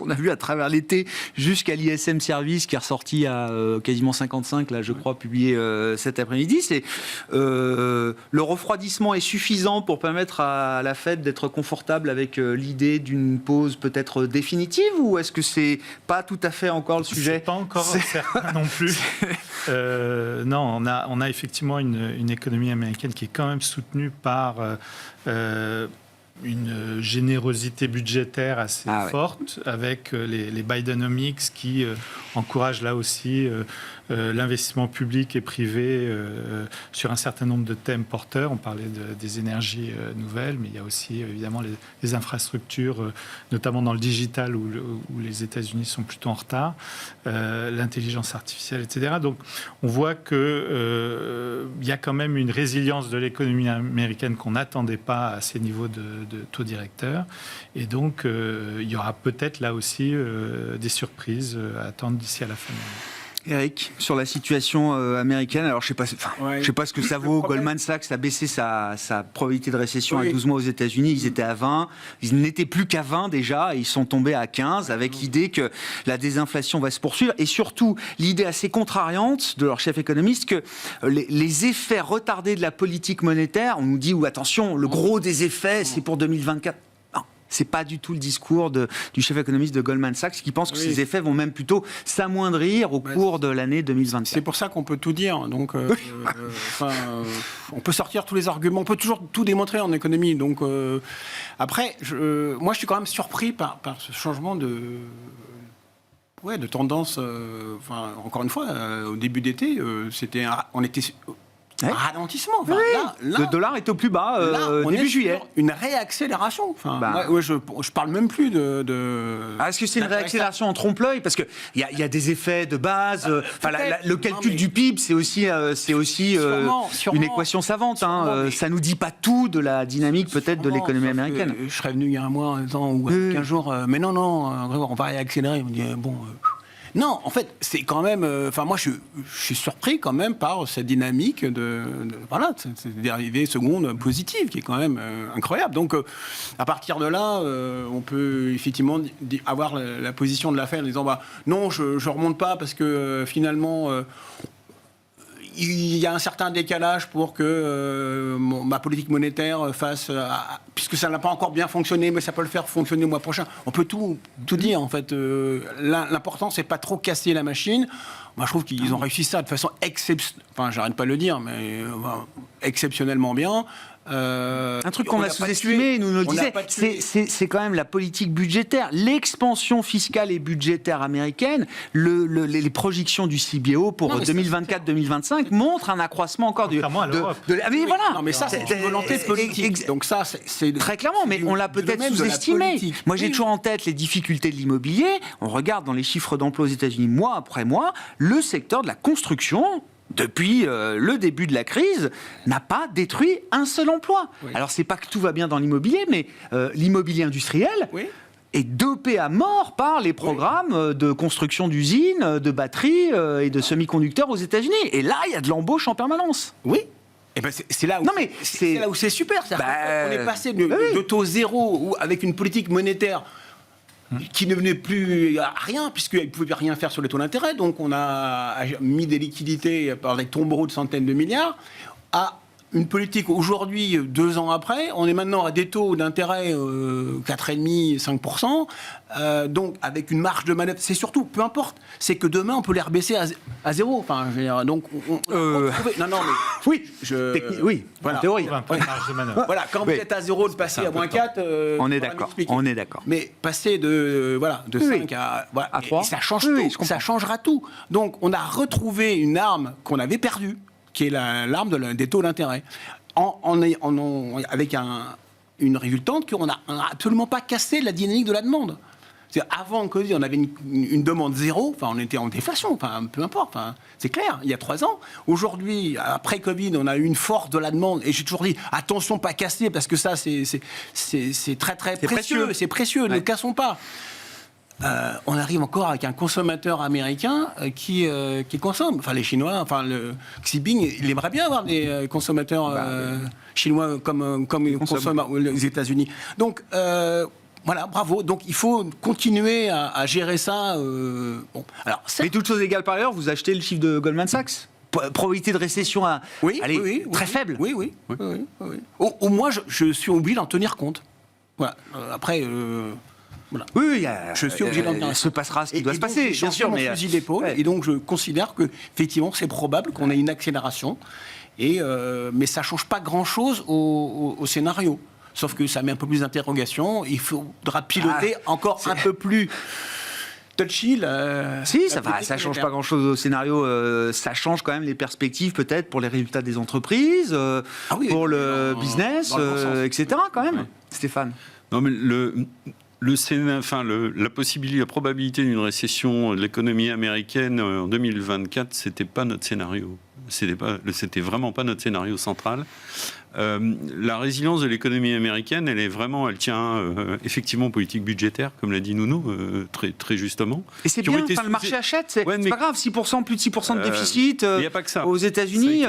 a vu à travers l'été jusqu'à l'ISM Service qui est ressorti à quasiment 55, là je crois, publié cet après-midi, c'est le refroidissement est suffisant pour permettre à la Fed d'être confortable avec l'idée d'une pause peut-être définitive, ou est-ce que c'est pas tout à fait encore le sujet? C'est pas encore certain non plus. Non, on a effectivement une économie américaine qui est quand même soutenue par une générosité budgétaire assez forte, avec les Bidenomics qui encouragent là aussi l'investissement public et privé sur un certain nombre de thèmes porteurs. On parlait des énergies nouvelles, mais il y a aussi évidemment les infrastructures, notamment dans le digital où les États-Unis sont plutôt en retard, l'intelligence artificielle, etc. Donc on voit qu'il y a quand même une résilience de l'économie américaine qu'on n'attendait pas à ces niveaux de taux directeurs. Et donc il y aura peut-être là aussi des surprises à attendre d'ici à la fin de l'année. Eric, sur la situation américaine, alors je ne sais pas ce que ça vaut. Goldman Sachs a baissé sa probabilité de récession à 12 mois aux États-Unis. Ils étaient à 20. Ils n'étaient plus qu'à 20 déjà. Et ils sont tombés à 15 avec l'idée que la désinflation va se poursuivre. Et surtout, l'idée assez contrariante de leur chef économiste que les effets retardés de la politique monétaire, on nous dit, attention, le gros des effets, c'est pour 2024. C'est pas du tout le discours du chef économiste de Goldman Sachs qui pense que ces effets vont même plutôt s'amoindrir au cours de l'année 2024. C'est pour ça qu'on peut tout dire. Donc, on peut sortir tous les arguments, on peut toujours tout démontrer en économie. Donc, après, moi, je suis quand même surpris par ce changement de tendance. Encore une fois, au début d'été, on était Ouais. un ralentissement. Enfin, Oui. là, Le dollar est au plus bas on début est juillet. sur une réaccélération. Enfin, Bah. moi, je parle même plus de... Est-ce que c'est une réaccélération en trompe-l'œil? Parce qu'il y a des effets de base. Le calcul du PIB, c'est aussi Sûrement. une équation savante. Sûrement, mais- Ça ne nous dit pas tout de la dynamique peut-être de l'économie Sauf que américaine. Je serais venu il y a un mois en disant, ou Oui. 15 jours, mais non, Grégoire, on va réaccélérer. On me dit, non, en fait, c'est quand même... Enfin, moi, je suis surpris quand même par cette dynamique voilà, cette dérivée seconde positive qui est quand même incroyable. Donc, à partir de là, on peut effectivement avoir la position de la Fed en disant, non, je ne remonte pas parce que finalement... il y a un certain décalage pour que ma politique monétaire fasse... puisque ça n'a pas encore bien fonctionné, mais ça peut le faire fonctionner le mois prochain. On peut tout dire, en fait. L'important, c'est pas trop casser la machine. Moi, je trouve qu'ils ont réussi ça de façon exceptionnelle. Enfin, j'arrête pas de le dire, mais exceptionnellement bien. Un truc qu'on a sous-estimé, nous le disait, c'est quand même la politique budgétaire, l'expansion fiscale et budgétaire américaine. Les projections du CBO pour 2024-2025 montrent un accroissement encore Contrairement à l'Europe. mais voilà. Non, mais ça, c'est une volonté politique. Donc ça, c'est très clairement, mais on l'a peut-être sous-estimé. Moi, j'ai toujours en tête les difficultés de l'immobilier. On regarde dans les chiffres d'emploi aux États-Unis mois après mois, le secteur de la construction, depuis le début de la crise, n'a pas détruit un seul emploi. Oui. Alors, c'est pas que tout va bien dans l'immobilier, mais l'immobilier industriel est dopé à mort par les programmes de construction d'usines, de batteries et de semi-conducteurs aux États-Unis. Et là, il y a de l'embauche en permanence. Oui. Et ben c'est là où c'est super. On est passé de taux zéro ou avec une politique monétaire qui ne venait plus à rien, puisqu'il ne pouvait rien faire sur les taux d'intérêt. Donc, on a mis des liquidités par des tombereaux de centaines de milliards à une politique aujourd'hui, 2 ans après. On est maintenant à des taux d'intérêt 4,5%, 5%. Donc, avec une marge de manœuvre. C'est surtout, peu importe, c'est que demain, on peut les rebaisser à zéro. Enfin, je veux dire, donc, non, mais... Oui, oui, voilà. En théorie. Un peu de marge de manœuvre. Voilà, quand vous êtes à zéro, de passer à moins 4... on est d'accord, on est d'accord. Mais passer de 5 à 3, ça change tout, ça changera tout. Donc, on a retrouvé une arme qu'on avait perdue, qui est l'arme des taux d'intérêt, avec une résultante qu'on n'a absolument pas cassé la dynamique de la demande. Avant le Covid, on avait une demande zéro, enfin, on était en déflation, enfin, peu importe, enfin, c'est clair, il y a 3 ans. Aujourd'hui, après Covid, on a eu une force de la demande, et j'ai toujours dit, attention, pas casser, parce que ça, c'est très, très précieux, c'est précieux, ne cassons pas. On arrive encore avec un consommateur américain qui consomme. Enfin, les Chinois, Xi Jinping, il aimerait bien avoir des consommateurs chinois comme ils consomment aux États-Unis. Donc, voilà, bravo. Donc, il faut continuer à gérer ça. Alors, mais toutes choses égales par ailleurs, vous achetez le chiffre de Goldman Sachs. Probabilité de récession très faible. Oui. Au moins, je suis obligé d'en tenir compte. Voilà. Après... Voilà. Oui, je suis obligé d'en tenir compte. Se passera ce qui doit se passer, bien sûr. Mais fusil d'épaule, et donc je considère que effectivement c'est probable qu'on ait une accélération, mais ça change pas grand-chose au scénario. Sauf que ça met un peu plus d'interrogation. Il faudra piloter encore un peu plus touchy. Si, ça change pas grand-chose au scénario. Ça change quand même les perspectives, peut-être, pour les résultats des entreprises, pour le business, etc. quand même. Ouais. Stéphane. Non, mais la probabilité d'une récession de l'économie américaine en 2024, c'était pas notre scénario. C'était vraiment pas notre scénario central. La résilience de l'économie américaine, elle tient effectivement aux politiques budgétaires, comme l'a dit Nounou, très, très justement. Et c'est bien, le marché achète, c'est pas grave, 6%, plus de 6% de déficit. Il n'y a pas que ça. Aux États-Unis,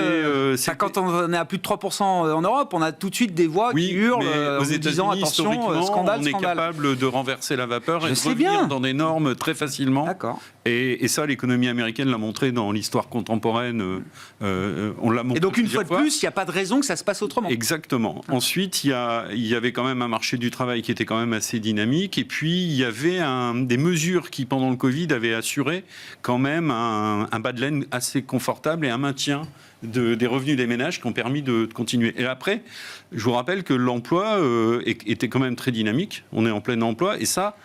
quand on est à plus de 3% en Europe, on a tout de suite des voix qui hurlent en nous disant attention, scandale. On est capable de renverser la vapeur et de revenir bien dans des normes très facilement. D'accord. Et ça, l'économie américaine l'a montré dans l'histoire contemporaine. On l'a montré. Et donc, une fois de plus, il n'y a pas de raison que ça se passe autrement. Exactement. Ensuite, il y avait quand même un marché du travail qui était quand même assez dynamique. Et puis, il y avait des mesures qui, pendant le Covid, avaient assuré quand même un bas de laine assez confortable et un maintien des revenus des ménages qui ont permis de continuer. Et après, je vous rappelle que l'emploi était quand même très dynamique. On est en plein emploi. Et ça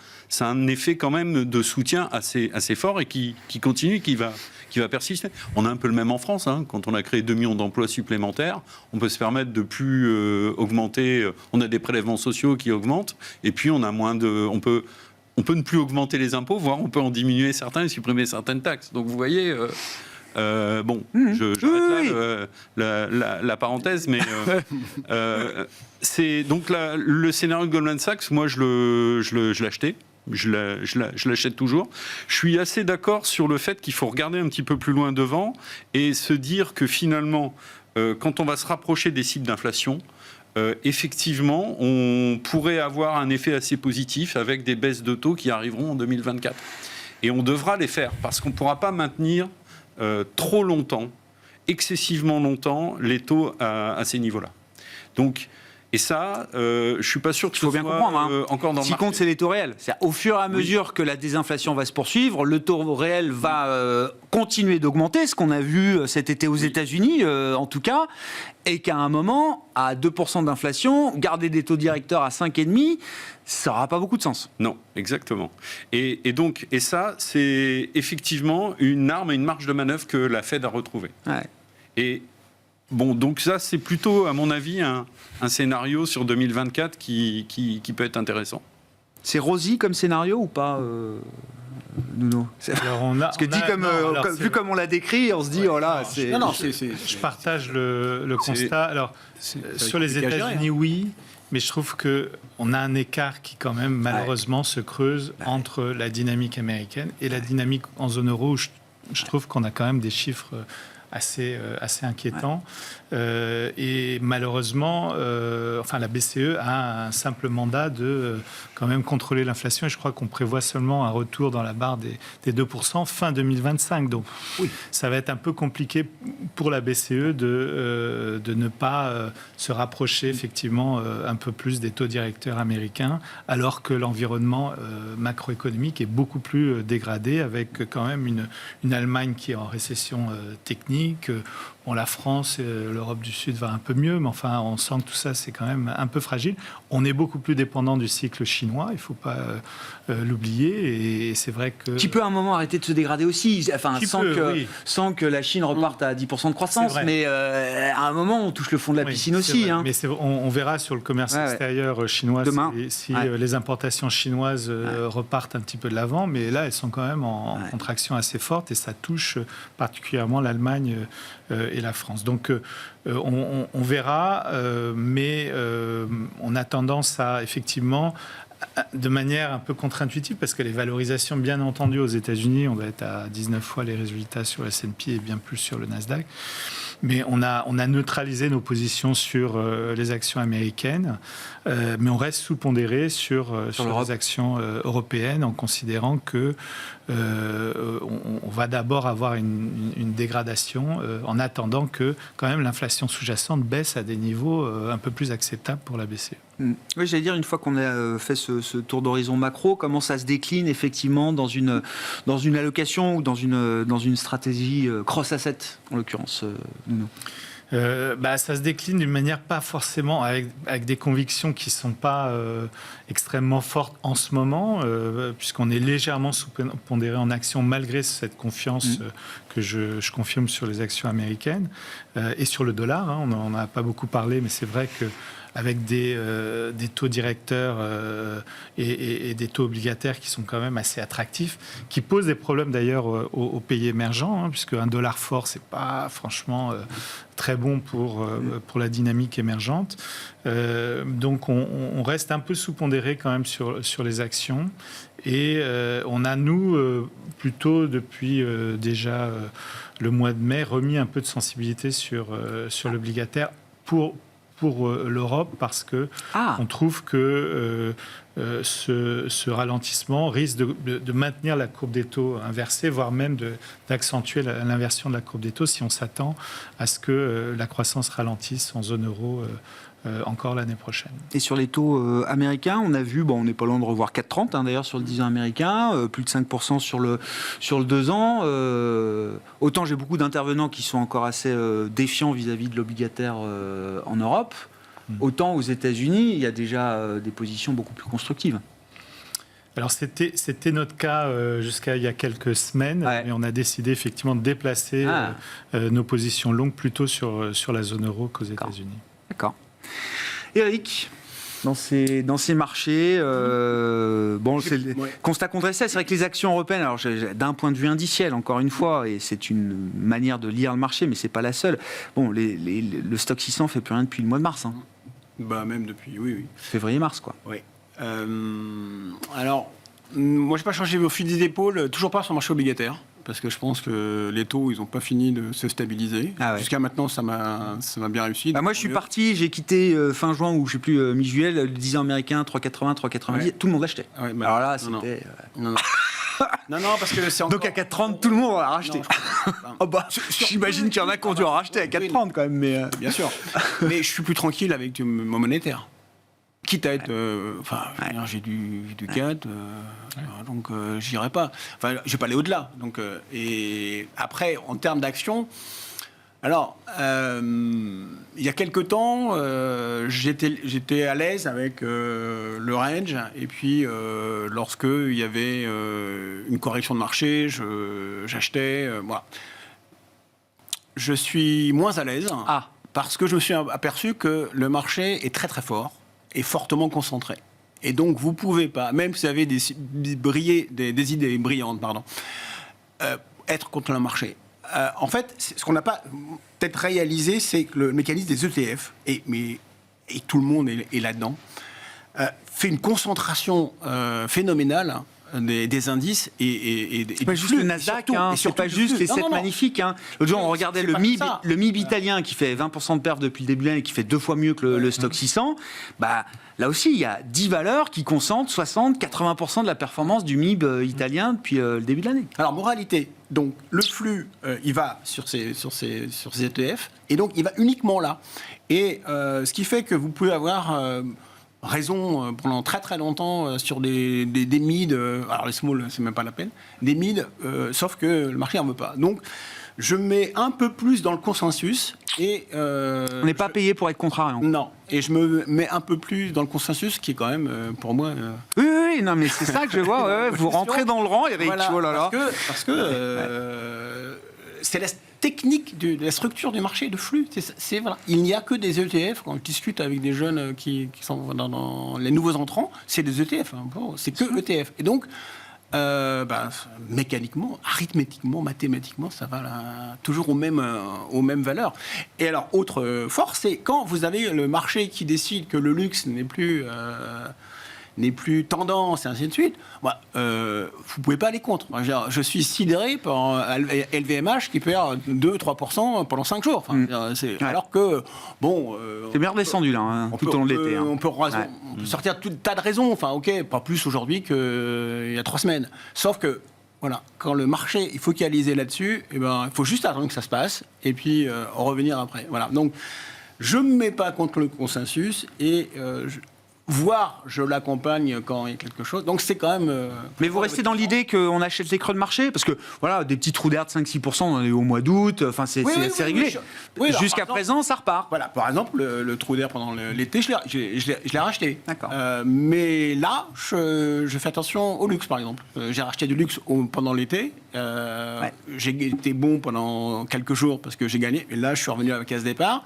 a un effet quand même de soutien assez fort et qui continue, qui qui va persister. On a un peu le même en France. Quand on a créé 2 millions d'emplois supplémentaires, on peut se permettre de plus augmenter. On a des prélèvements sociaux qui augmentent, et puis on a moins de... On peut ne plus augmenter les impôts, voire on peut en diminuer certains et supprimer certaines taxes. Donc vous voyez... j'arrête là la parenthèse, mais c'est donc le scénario de Goldman Sachs. Moi, je l'achetais. Je l'achète toujours. Je suis assez d'accord sur le fait qu'il faut regarder un petit peu plus loin devant et se dire que finalement, quand on va se rapprocher des cibles d'inflation, effectivement, on pourrait avoir un effet assez positif avec des baisses de taux qui arriveront en 2024. Et on devra les faire parce qu'on ne pourra pas maintenir trop longtemps, excessivement longtemps, les taux à ces niveaux-là. Donc, et ça, je ne suis pas sûr que ce soit encore dans le marché. Ce qui compte, c'est les taux réels. C'est-à-dire, au fur et à mesure que la désinflation va se poursuivre, le taux réel va continuer d'augmenter, ce qu'on a vu cet été aux États-Unis, en tout cas, et qu'à un moment, à 2% d'inflation, garder des taux directeurs à 5,5%, ça n'aura pas beaucoup de sens. Non, exactement. Et ça, c'est effectivement une arme et une marge de manœuvre que la Fed a retrouvée. Ouais. Et bon, donc ça, c'est plutôt, à mon avis, un scénario sur 2024 qui peut être intéressant. C'est rosy comme scénario ou pas, Nuno? Parce que vu comme on l'a décrit, on se dit, je partage le constat. Alors, sur les États-Unis, oui. Mais je trouve qu'on a un écart qui, quand même, malheureusement, se creuse entre la dynamique américaine et la dynamique en zone euro, où je trouve qu'on a quand même des chiffres assez inquiétants. Et malheureusement, la BCE a un simple mandat de quand même contrôler l'inflation. Et je crois qu'on prévoit seulement un retour dans la barre des 2% fin 2025. Donc, ça va être un peu compliqué pour la BCE de ne pas se rapprocher effectivement un peu plus des taux directeurs américains, alors que l'environnement macroéconomique est beaucoup plus dégradé, avec quand même une Allemagne qui est en récession technique. Bon, la France et l'Europe du Sud va un peu mieux, mais enfin, on sent que tout ça, c'est quand même un peu fragile. On est beaucoup plus dépendant du cycle chinois, il ne faut pas l'oublier, et c'est vrai que... Qui peut à un moment arrêter de se dégrader aussi, sans que la Chine reparte à 10% de croissance, mais à un moment, on touche le fond de la piscine aussi. Mais on verra sur le commerce extérieur chinois si les importations chinoises repartent un petit peu de l'avant, mais là, elles sont quand même en contraction assez forte, et ça touche particulièrement l'Allemagne et la France. Donc on verra, mais on a tendance à, effectivement, de manière un peu contre-intuitive, parce que les valorisations, bien entendu, aux États-Unis, on va être à 19 fois les résultats sur le S&P et bien plus sur le Nasdaq. Mais on a neutralisé nos positions sur les actions américaines, mais on reste sous-pondéré sur les actions européennes, en considérant que on va d'abord avoir une dégradation en attendant que quand même l'inflation sous-jacente baisse à des niveaux un peu plus acceptables pour la BCE. Oui, j'allais dire, une fois qu'on a fait ce tour d'horizon macro, comment ça se décline effectivement dans une allocation ou dans une stratégie cross-asset, en l'occurrence, Nuno? Ça se décline d'une manière pas forcément avec des convictions qui ne sont pas extrêmement fortes en ce moment, puisqu'on est légèrement sous-pondéré en actions malgré cette confiance que je confirme sur les actions américaines et sur le dollar. On n'en a pas beaucoup parlé, mais c'est vrai que avec des taux directeurs et des taux obligataires qui sont quand même assez attractifs, qui posent des problèmes d'ailleurs aux pays émergents, puisque un dollar fort, c'est pas franchement très bon pour la dynamique émergente. Donc on reste un peu sous-pondéré quand même sur les actions. Et on a, nous, plutôt depuis déjà le mois de mai, remis un peu de sensibilité sur l'obligataire pour l'Europe, parce que on trouve que ce ralentissement risque de maintenir la courbe des taux inversée, voire même d'accentuer l'inversion de la courbe des taux, si on s'attend à ce que la croissance ralentisse en zone euro encore l'année prochaine. Et sur les taux américains, on a vu, on n'est pas loin de revoir 4,30 d'ailleurs sur le 10 ans américain, plus de 5% sur le 2 ans. Autant j'ai beaucoup d'intervenants qui sont encore assez défiants vis-à-vis de l'obligataire en Europe, autant aux États-Unis, il y a déjà des positions beaucoup plus constructives. Alors c'était notre cas jusqu'à il y a quelques semaines, Ouais. mais on a décidé effectivement de déplacer nos positions longues plutôt sur la zone euro qu'aux D'accord. États-Unis. D'accord. Eric, dans ces marchés, c'est le Ouais. constat qu'on dressait. C'est vrai que les actions européennes, alors d'un point de vue indiciel, encore une fois, et c'est une manière de lire le marché, mais c'est pas la seule. Bon, le stock 600 fait plus rien depuis le mois de mars, hein. Bah, même depuis, oui. Février-mars, quoi. Oui. Alors, moi, j'ai pas changé vos fusils d'épaule, toujours pas sur le marché obligataire, parce que je pense que les taux, ils n'ont pas fini de se stabiliser. Ah ouais. Jusqu'à maintenant, ça m'a bien réussi. Bah moi, je suis parti, j'ai quitté fin juin ou je sais plus, mi-juillet, le 10 ans américain, 3,80, 3,90, Ouais. tout le monde l'achetait. Ouais, bah, Alors là, non, c'était. non. Non, parce que c'est encore... Donc à 4,30, tout le monde l'a racheté. Non, je comprends pas. Oh bah, j'imagine qu'il y en a qui ont dû en racheter à 4,30 quand même, mais. Bien sûr. Mais je suis plus tranquille avec mon monétaire. Quitte à être... je veux dire, j'ai du 4, donc j'irai pas. Enfin, je vais pas aller au-delà. Donc, et après, en termes d'action... Alors, il y a quelque temps, j'étais à l'aise avec le range, et puis lorsque il y avait une correction de marché, j'achetais. Voilà. Je suis moins à l'aise parce que je me suis aperçu que le marché est très très fort et fortement concentré. Et donc, vous pouvez pas, même si vous avez des idées brillantes, être contre le marché. En fait, ce qu'on n'a pas peut-être réalisé, c'est que le mécanisme des ETF, et tout le monde est là-dedans, fait une concentration phénoménale des indices et C'est pas juste le Nasdaq, c'est pas juste les 7 magnifiques. L'autre jour, on regardait le MIB italien qui fait 20% de perf depuis le début de l'année et qui fait 2 fois mieux que le stock 600. Bah, là aussi, il y a 10 valeurs qui concentrent 60-80% de la performance du MIB italien depuis le début de l'année. Alors, moralité, donc le flux, il va sur ces ETF, et donc il va uniquement là. Et ce qui fait que vous pouvez avoir raison pendant très très longtemps sur des mid, alors les small, c'est même pas la peine, des mid, sauf que le marché n'en veut pas. Donc, je mets un peu plus dans le consensus et... on n'est pas payé pour être contrariant. Non, et je me mets un peu plus dans le consensus, qui est quand même, pour moi... Oui, non, mais c'est ça que je vois. Vous rentrez dans le rang, Eric. Voilà, oh là là. parce que c'est la technique de la structure du marché de flux. Voilà. Il n'y a que des ETF. Quand je discute avec des jeunes qui sont dans les nouveaux entrants, c'est des ETF. C'est que ETF. Et donc, mécaniquement, arithmétiquement, mathématiquement, ça va toujours aux mêmes valeurs. Et alors, autre force, c'est quand vous avez le marché qui décide que le luxe n'est plus tendance, et ainsi de suite, vous ne pouvez pas aller contre. Je suis sidéré par LVMH qui perd 2-3% pendant 5 jours. Alors que, bon... c'est bien redescendu, là, tout au long de l'été. On peut sortir tout un tas de raisons. Enfin, OK, pas plus aujourd'hui qu'il y a 3 semaines. Sauf que, voilà, quand le marché est focalisé là-dessus, il faut juste attendre que ça se passe et puis revenir après. Voilà. Donc, je ne me mets pas contre le consensus et... voire je l'accompagne quand il y a quelque chose. Donc c'est quand même... Mais vous restez dans l'idée qu'on achète les creux de marché? Parce que, voilà, des petits trous d'air de 5-6%, on en est au mois d'août, enfin, c'est assez régulier. Jusqu'à présent, ça repart. Voilà, par exemple, le trou d'air pendant l'été, je l'ai racheté. D'accord. Mais là, je fais attention au luxe, par exemple. J'ai racheté du luxe pendant l'été. J'ai été bon pendant quelques jours parce que j'ai gagné. Et là, je suis revenu à la case départ.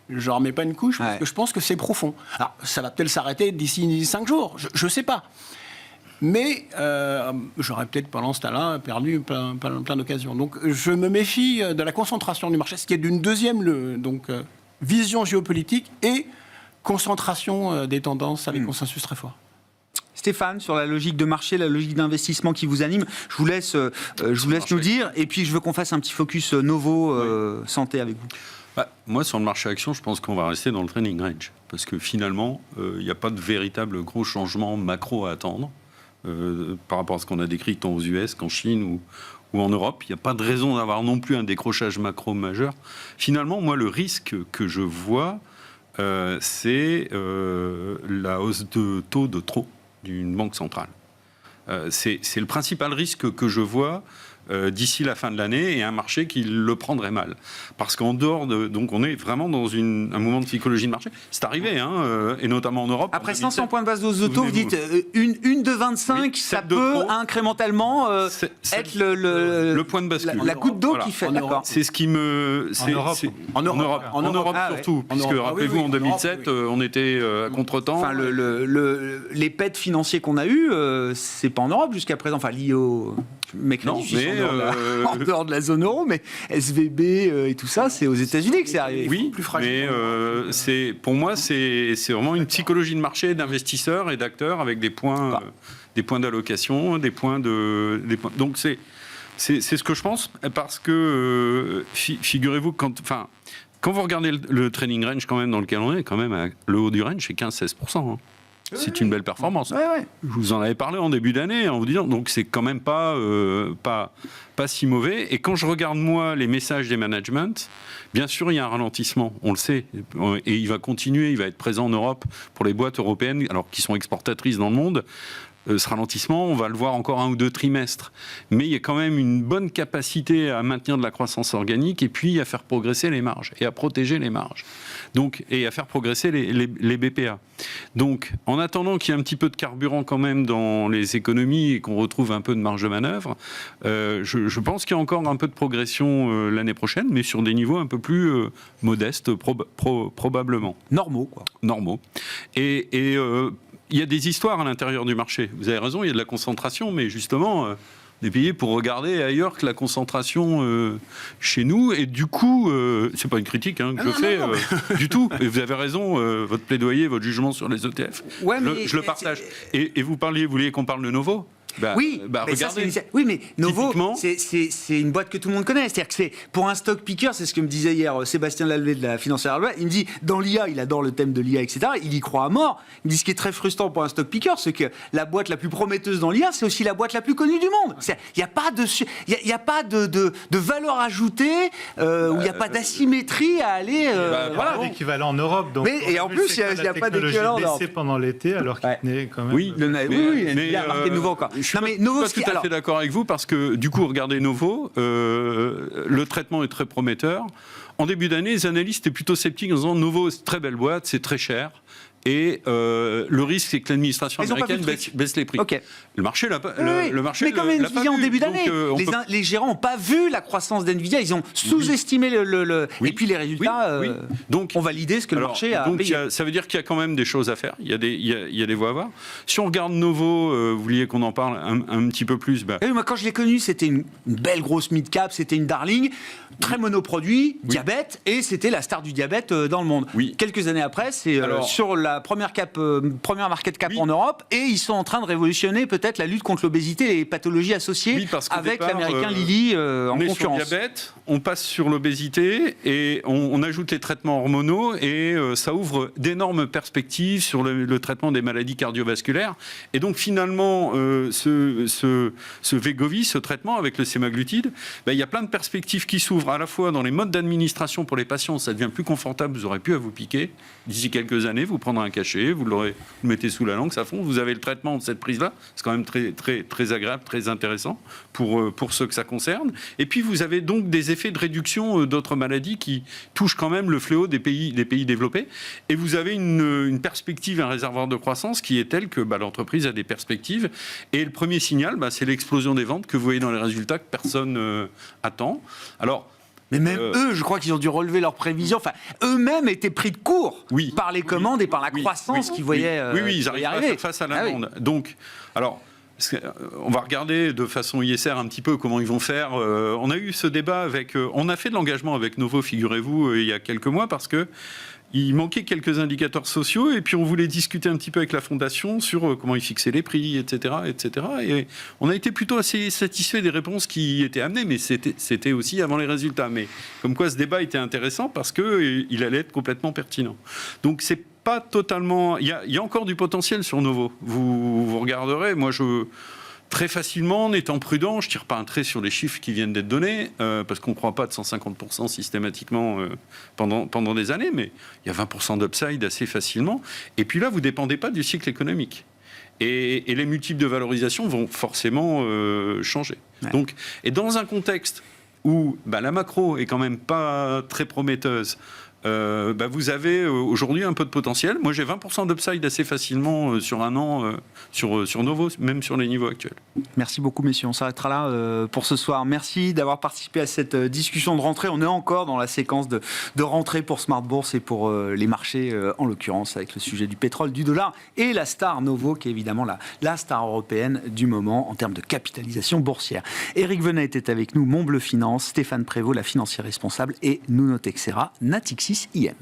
Je ne remets pas une couche parce que je pense que c'est profond. Alors, ça va peut-être s'arrêter d'ici 5 jours, je ne sais pas. Mais j'aurais peut-être pendant ce temps-là perdu plein d'occasions. Donc, je me méfie de la concentration du marché, ce qui est d'une deuxième vision géopolitique et concentration des tendances avec consensus très fort. Stéphane, sur la logique de marché, la logique d'investissement qui vous anime, je vous laisse nous dire. Et puis, je veux qu'on fasse un petit focus Novo santé avec vous. Moi, sur le marché action, je pense qu'on va rester dans le trading range. Parce que finalement, il n'y a pas de véritable gros changement macro à attendre par rapport à ce qu'on a décrit tant aux US qu'en Chine ou en Europe. Il n'y a pas de raison d'avoir non plus un décrochage macro majeur. Finalement, moi, le risque que je vois, c'est la hausse de taux de trop d'une banque centrale. C'est le principal risque que je vois. d'ici la fin de l'année et un marché qui le prendrait mal. Parce qu'en dehors de... Donc on est vraiment dans un moment de psychologie de marché. C'est arrivé, et notamment en Europe. Après en 500 points de base d'hausse d'auto, vous dites une de 25, Oui, ça celle de peut trop. incrémentalement être le point de bascule. la goutte d'eau qui fait. D'accord. C'est ce qui me... En Europe. En Europe surtout. En Puisque, Europe. rappelez-vous, Oui, en 2007, on était à contre-temps. Enfin, les pets financiers qu'on a eus, c'est pas en Europe jusqu'à présent, enfin lié au mécanisme en dehors de la zone euro, mais SVB et tout ça, c'est aux États-Unis que c'est arrivé. Oui, plus fragile. mais pour moi, c'est vraiment une psychologie de marché d'investisseurs et d'acteurs avec des points d'allocation, des points. Donc c'est ce que je pense, parce que figurez-vous quand vous regardez le trading range quand même dans lequel on est, quand même le haut du range c'est 15-16%. C'est une belle performance. Ouais. Je vous en avais parlé en début d'année en vous disant donc c'est quand même pas si mauvais. Et quand je regarde moi les messages des managements, bien sûr il y a un ralentissement, on le sait, et il va continuer, il va être présent en Europe pour les boîtes européennes alors qui sont exportatrices dans le monde. Ce ralentissement, on va le voir encore 1 ou 2 trimestres. Mais il y a quand même une bonne capacité à maintenir de la croissance organique et puis à faire progresser les marges et à protéger les marges. Donc, et à faire progresser les BPA. Donc, en attendant qu'il y ait un petit peu de carburant quand même dans les économies et qu'on retrouve un peu de marge de manœuvre, je pense qu'il y a encore un peu de progression l'année prochaine, mais sur des niveaux un peu plus modestes, probablement. Normaux, quoi. Normaux. Et il y a des histoires à l'intérieur du marché. Vous avez raison, il y a de la concentration, mais justement, des pays pour regarder ailleurs que la concentration chez nous. Et du coup, c'est pas une critique que je fais du tout. Et vous avez raison, votre plaidoyer, votre jugement sur les ETF, je le partage. Et vous vouliez qu'on parle de Novo ? Oui, mais regardez. Mais Novo, c'est une boîte que tout le monde connaît. C'est-à-dire que c'est pour un stock picker, c'est ce que me disait hier Sébastien Lalvé de la Financière Loi. Il me dit, dans l'IA, il adore le thème de l'IA, etc. Il y croit à mort. Il me dit, ce qui est très frustrant pour un stock picker, c'est que la boîte la plus prometteuse dans l'IA, c'est aussi la boîte la plus connue du monde. Il n'y a pas de valeur ajoutée, où il n'y a pas d'asymétrie à aller... Pas d'équivalent en Europe. Donc et en plus, il n'y a pas d'équivalent en Europe. Baissé pendant l'été, alors qu'il tenait quand même... Oui, il a marqué de nouveau encore. Je ne suis pas tout à fait d'accord avec vous parce que du coup, regardez Novo, le traitement est très prometteur. En début d'année, les analystes étaient plutôt sceptiques en disant Novo, c'est une très belle boîte, c'est très cher. Et le risque, c'est que l'administration américaine baisse les prix. Okay. Le marché l'a pas. Le marché mais comme Nvidia en début d'année, les gérants n'ont pas vu la croissance d'Nvidia, ils ont sous-estimé et puis les résultats donc, ont validé ce que le marché a payé. Ça veut dire qu'il y a quand même des choses à faire. Il y a des voies à voir. Si on regarde Novo, vous vouliez qu'on en parle un petit peu plus. Moi, quand je l'ai connu, c'était une belle grosse mid-cap, c'était une darling, très monoproduit, diabète, et c'était la star du diabète dans le monde. Quelques années après, c'est sur la première market cap en Europe, et ils sont en train de révolutionner peut-être la lutte contre l'obésité et les pathologies associées avec l'américain Lilly en concurrence. On est sur le diabète, on passe sur l'obésité et on ajoute les traitements hormonaux et ça ouvre d'énormes perspectives sur le traitement des maladies cardiovasculaires. Et donc finalement, ce Wegovy, ce traitement avec le semaglutide, il y a plein de perspectives qui s'ouvrent à la fois dans les modes d'administration pour les patients, ça devient plus confortable, vous aurez plus à vous piquer. D'ici quelques années, vous prendrez un cachet, vous le mettez sous la langue, ça fond, vous avez le traitement de cette prise-là. C'est quand même très, très, très agréable, très intéressant pour ceux que ça concerne. Et puis vous avez donc des effets de réduction d'autres maladies qui touchent quand même le fléau des pays développés. Et vous avez une perspective, un réservoir de croissance qui est tel que l'entreprise a des perspectives. Et le premier signal, c'est l'explosion des ventes que vous voyez dans les résultats que personne attend. Alors, mais même eux, je crois qu'ils ont dû relever leurs prévisions. Enfin, eux-mêmes étaient pris de court par les commandes et par la croissance qu'ils voyaient. Ils arrivent à faire face à la demande. Donc, alors, on va regarder de façon ISR un petit peu comment ils vont faire. On a eu ce débat avec... on a fait de l'engagement avec Novo, figurez-vous, il y a quelques mois, parce que il manquait quelques indicateurs sociaux et puis on voulait discuter un petit peu avec la fondation sur comment ils fixaient les prix, etc., etc. Et on a été plutôt assez satisfait des réponses qui étaient amenées, mais c'était aussi avant les résultats. Mais comme quoi ce débat était intéressant parce qu'il allait être complètement pertinent. Donc c'est pas totalement... Il y a encore du potentiel sur Novo. Vous regarderez, moi très facilement, en étant prudent, je ne tire pas un trait sur les chiffres qui viennent d'être donnés, parce qu'on ne croit pas de 150% systématiquement pendant des années, mais il y a 20% d'upside assez facilement. Et puis là, vous ne dépendez pas du cycle économique. et les multiples de valorisation vont forcément changer. Ouais. Donc, et dans un contexte où la macro est quand même pas très prometteuse, vous avez aujourd'hui un peu de potentiel. Moi, j'ai 20% d'upside assez facilement sur un an sur Novo, même sur les niveaux actuels. Merci beaucoup, messieurs. On s'arrêtera là pour ce soir. Merci d'avoir participé à cette discussion de rentrée. On est encore dans la séquence de rentrée pour Smart Bourse et pour les marchés, en l'occurrence, avec le sujet du pétrole, du dollar et la star Novo, qui est évidemment la star européenne du moment en termes de capitalisation boursière. Éric Venet était avec nous, Montbleu Finance, Stéphane Prévost, la financière responsable, et Nuno Teixeira, Natixis IM.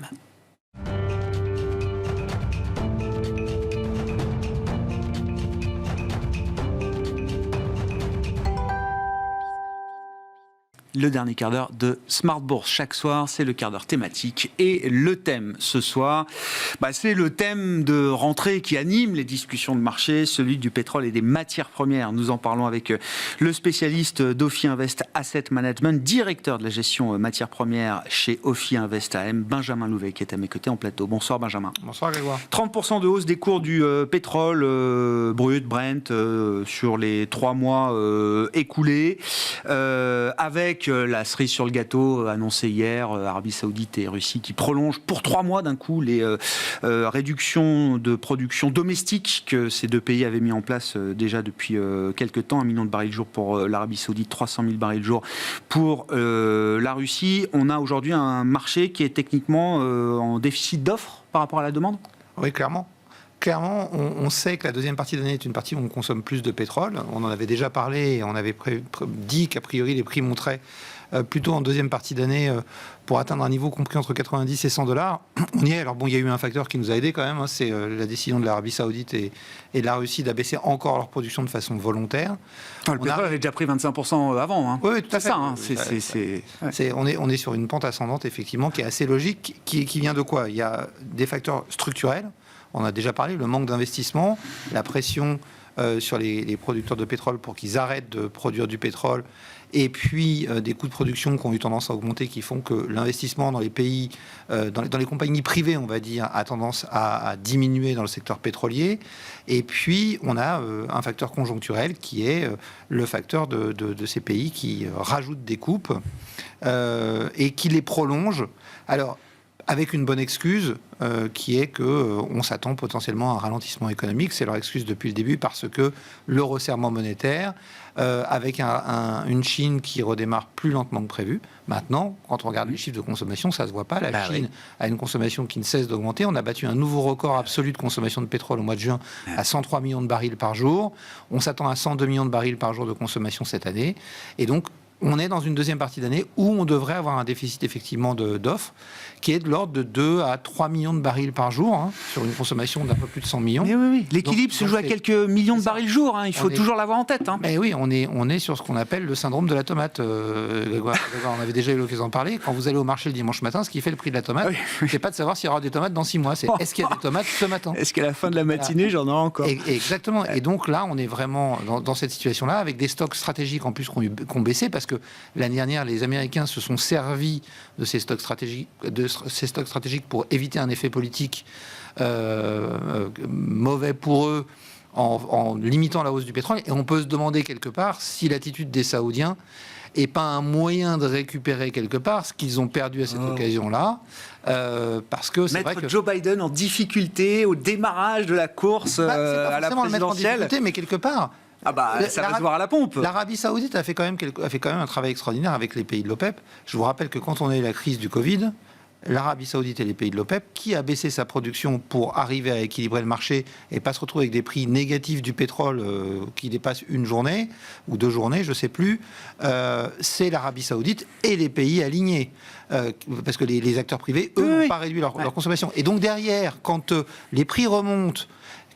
Le dernier quart d'heure de Smart Bourse. Chaque soir, c'est le quart d'heure thématique. Et le thème ce soir, c'est le thème de rentrée qui anime les discussions de marché, celui du pétrole et des matières premières. Nous en parlons avec le spécialiste d'Ophi Invest Asset Management, directeur de la gestion matières premières chez Ophi Invest AM, Benjamin Louvet, qui est à mes côtés en plateau. Bonsoir Benjamin. Bonsoir Grégoire. 30% de hausse des cours du pétrole brut, Brent, sur les 3 mois écoulés, avec la cerise sur le gâteau annoncée hier, Arabie Saoudite et Russie qui prolongent pour 3 mois d'un coup les réductions de production domestique que ces deux pays avaient mis en place déjà depuis quelques temps, 1 million de barils jour pour l'Arabie Saoudite, 300 000 barils jour pour la Russie. On a aujourd'hui un marché qui est techniquement en déficit d'offres par rapport à la demande ? Oui, clairement. Clairement, on sait que la deuxième partie de l'année est une partie où on consomme plus de pétrole. On en avait déjà parlé et on avait dit qu'a priori les prix monteraient plutôt en deuxième partie d'année pour atteindre un niveau compris entre 90 et 100 $. On y est. Alors bon, il y a eu un facteur qui nous a aidés quand même, c'est la décision de l'Arabie Saoudite et de la Russie d'abaisser encore leur production de façon volontaire. Le pétrole avait déjà pris 25% avant. Hein. Oui, tout à fait. C'est ça. On est sur une pente ascendante effectivement qui est assez logique, qui vient de quoi ? Il y a des facteurs structurels. On a déjà parlé, le manque d'investissement, la pression sur les producteurs de pétrole pour qu'ils arrêtent de produire du pétrole, et puis des coûts de production qui ont eu tendance à augmenter, qui font que l'investissement dans les pays, dans les compagnies privées, on va dire, a tendance à diminuer dans le secteur pétrolier. Et puis, on a un facteur conjoncturel qui est le facteur de ces pays qui rajoutent des coupes et qui les prolongent. Alors, avec une bonne excuse qui est qu'on s'attend potentiellement à un ralentissement économique. C'est leur excuse depuis le début parce que le resserrement monétaire, avec une Chine qui redémarre plus lentement que prévu. Maintenant, quand on regarde les chiffres de consommation, ça ne se voit pas. La Chine a une consommation qui ne cesse d'augmenter. On a battu un nouveau record absolu de consommation de pétrole au mois de juin à 103 millions de barils par jour. On s'attend à 102 millions de barils par jour de consommation cette année. Et donc, on est dans une deuxième partie d'année où on devrait avoir un déficit effectivement d'offres qui est de l'ordre de 2 à 3 millions de barils par jour, sur une consommation d'un peu plus de 100 millions. Mais oui. L'équilibre se joue à quelques millions de barils jour. Il faut toujours l'avoir en tête. Mais oui, on est sur ce qu'on appelle le syndrome de la tomate. On avait déjà eu l'occasion d'en parler. Quand vous allez au marché le dimanche matin, ce qui fait le prix de la tomate, c'est pas de savoir s'il y aura des tomates dans 6 mois. C'est est-ce qu'il y a des tomates ce matin ? Est-ce qu'à la fin de la matinée, j'en aurai encore ? Exactement. Et donc là, on est vraiment dans cette situation-là, avec des stocks stratégiques en plus qui ont baissé, parce que l'année dernière, les Américains se sont servis de ces stocks stratégiques pour éviter un effet politique mauvais pour eux en limitant la hausse du pétrole. Et on peut se demander quelque part si l'attitude des Saoudiens n'est pas un moyen de récupérer quelque part ce qu'ils ont perdu à cette occasion-là. Parce que c'est vrai que Joe Biden en difficulté au démarrage de la course à la présidentielle. Le mettre en difficulté, mais quelque part... ça va se voir à la pompe. L'Arabie Saoudite a fait quand même un travail extraordinaire avec les pays de l'OPEP. Je vous rappelle que quand on a eu la crise du Covid, l'Arabie Saoudite et les pays de l'OPEP, qui a baissé sa production pour arriver à équilibrer le marché et pas se retrouver avec des prix négatifs du pétrole qui dépassent une journée ou 2 journées, je ne sais plus, c'est l'Arabie Saoudite et les pays alignés. Parce que les acteurs privés, eux, n'ont pas réduit leur consommation. Et donc derrière, quand les prix remontent,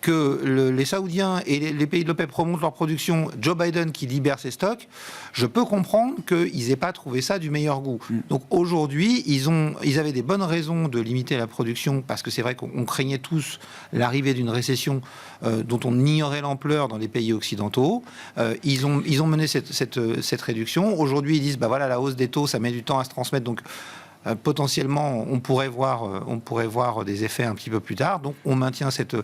que les Saoudiens et les pays de l'OPEP remontent leur production, Joe Biden qui libère ses stocks, je peux comprendre qu'ils n'aient pas trouvé ça du meilleur goût. Donc aujourd'hui, ils avaient des bonnes raisons de limiter la production, parce que c'est vrai qu'on craignait tous l'arrivée d'une récession dont on ignorait l'ampleur dans les pays occidentaux. Ils ont mené cette réduction. Aujourd'hui, ils disent, la hausse des taux, ça met du temps à se transmettre, donc potentiellement, on pourrait voir des effets un petit peu plus tard. Donc, on maintient cette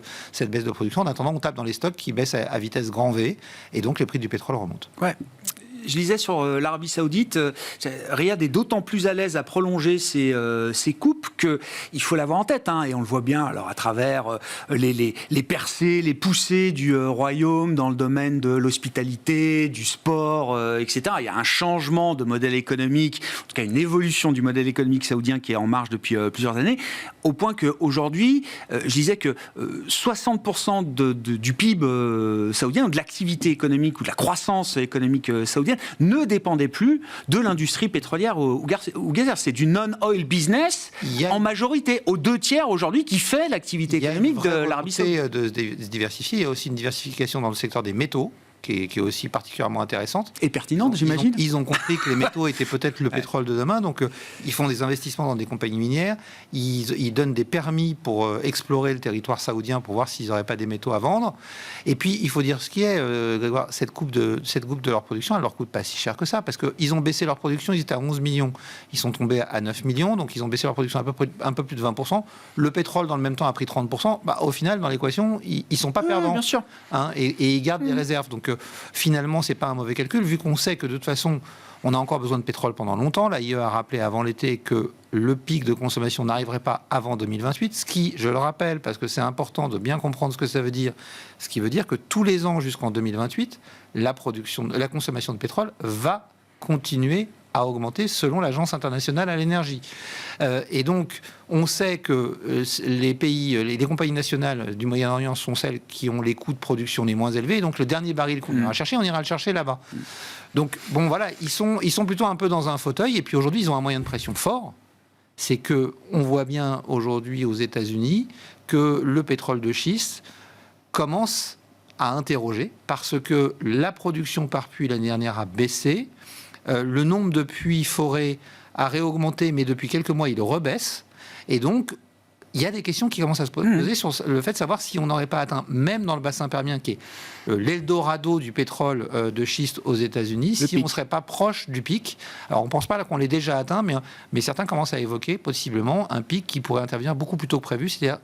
baisse de production. En attendant, on tape dans les stocks qui baissent à vitesse grand V, et donc les prix du pétrole remontent. Ouais. Je lisais sur l'Arabie Saoudite, Riyad est d'autant plus à l'aise à prolonger ses coupes qu'il faut l'avoir en tête, hein, et on le voit bien alors, à travers les percées, les poussées du royaume dans le domaine de l'hospitalité, du sport, etc. Il y a un changement de modèle économique, en tout cas une évolution du modèle économique saoudien qui est en marche depuis plusieurs années, au point qu'aujourd'hui, je disais que 60% du PIB saoudien, de l'activité économique ou de la croissance économique saoudienne, ne dépendait plus de l'industrie pétrolière ou gazière. C'est du non-oil business en majorité, aux 2/3 aujourd'hui, qui fait l'activité économique de l'Arabie Saoudite. De se diversifier. Il y a aussi une diversification dans le secteur des métaux, qui est aussi particulièrement intéressante. Et pertinente, j'imagine. Ils ont compris que les métaux étaient peut-être le pétrole de demain, donc ils font des investissements dans des compagnies minières, ils donnent des permis pour explorer le territoire saoudien pour voir s'ils n'auraient pas des métaux à vendre. Et puis, il faut dire ce qui est, Grégoire, cette coupe de leur production, elle leur coûte pas si cher que ça, parce qu'ils ont baissé leur production, ils étaient à 11 millions, ils sont tombés à 9 millions, donc ils ont baissé leur production un peu plus de 20%. Le pétrole, dans le même temps, a pris 30%. Au final, dans l'équation, ils ne sont pas perdants. Bien sûr. Hein, et ils gardent des réserves. Donc, finalement, c'est pas un mauvais calcul, vu qu'on sait que de toute façon, on a encore besoin de pétrole pendant longtemps. L'AIE a rappelé avant l'été que le pic de consommation n'arriverait pas avant 2028, ce qui, je le rappelle, parce que c'est important de bien comprendre ce que ça veut dire, ce qui veut dire que tous les ans jusqu'en 2028, la consommation de pétrole va continuer à augmenter selon l'Agence internationale à l'énergie. Et donc, on sait que les compagnies nationales du Moyen-Orient sont celles qui ont les coûts de production les moins élevés. Donc, le dernier baril qu'on ira chercher, on ira le chercher là-bas. Donc, bon, voilà, ils sont plutôt un peu dans un fauteuil. Et puis, aujourd'hui, ils ont un moyen de pression fort. C'est que on voit bien aujourd'hui aux États-Unis que le pétrole de schiste commence à interroger parce que la production par puits l'année dernière a baissé. Le nombre de puits forés a réaugmenté, mais depuis quelques mois, il rebaisse. Et donc, il y a des questions qui commencent à se poser sur le fait de savoir si on n'aurait pas atteint, même dans le bassin permien, qui est l'Eldorado du pétrole de schiste aux États-Unis, si on ne serait pas proche du pic. Alors, on ne pense pas qu'on l'ait déjà atteint, mais certains commencent à évoquer possiblement un pic qui pourrait intervenir beaucoup plus tôt que prévu, c'est-à-dire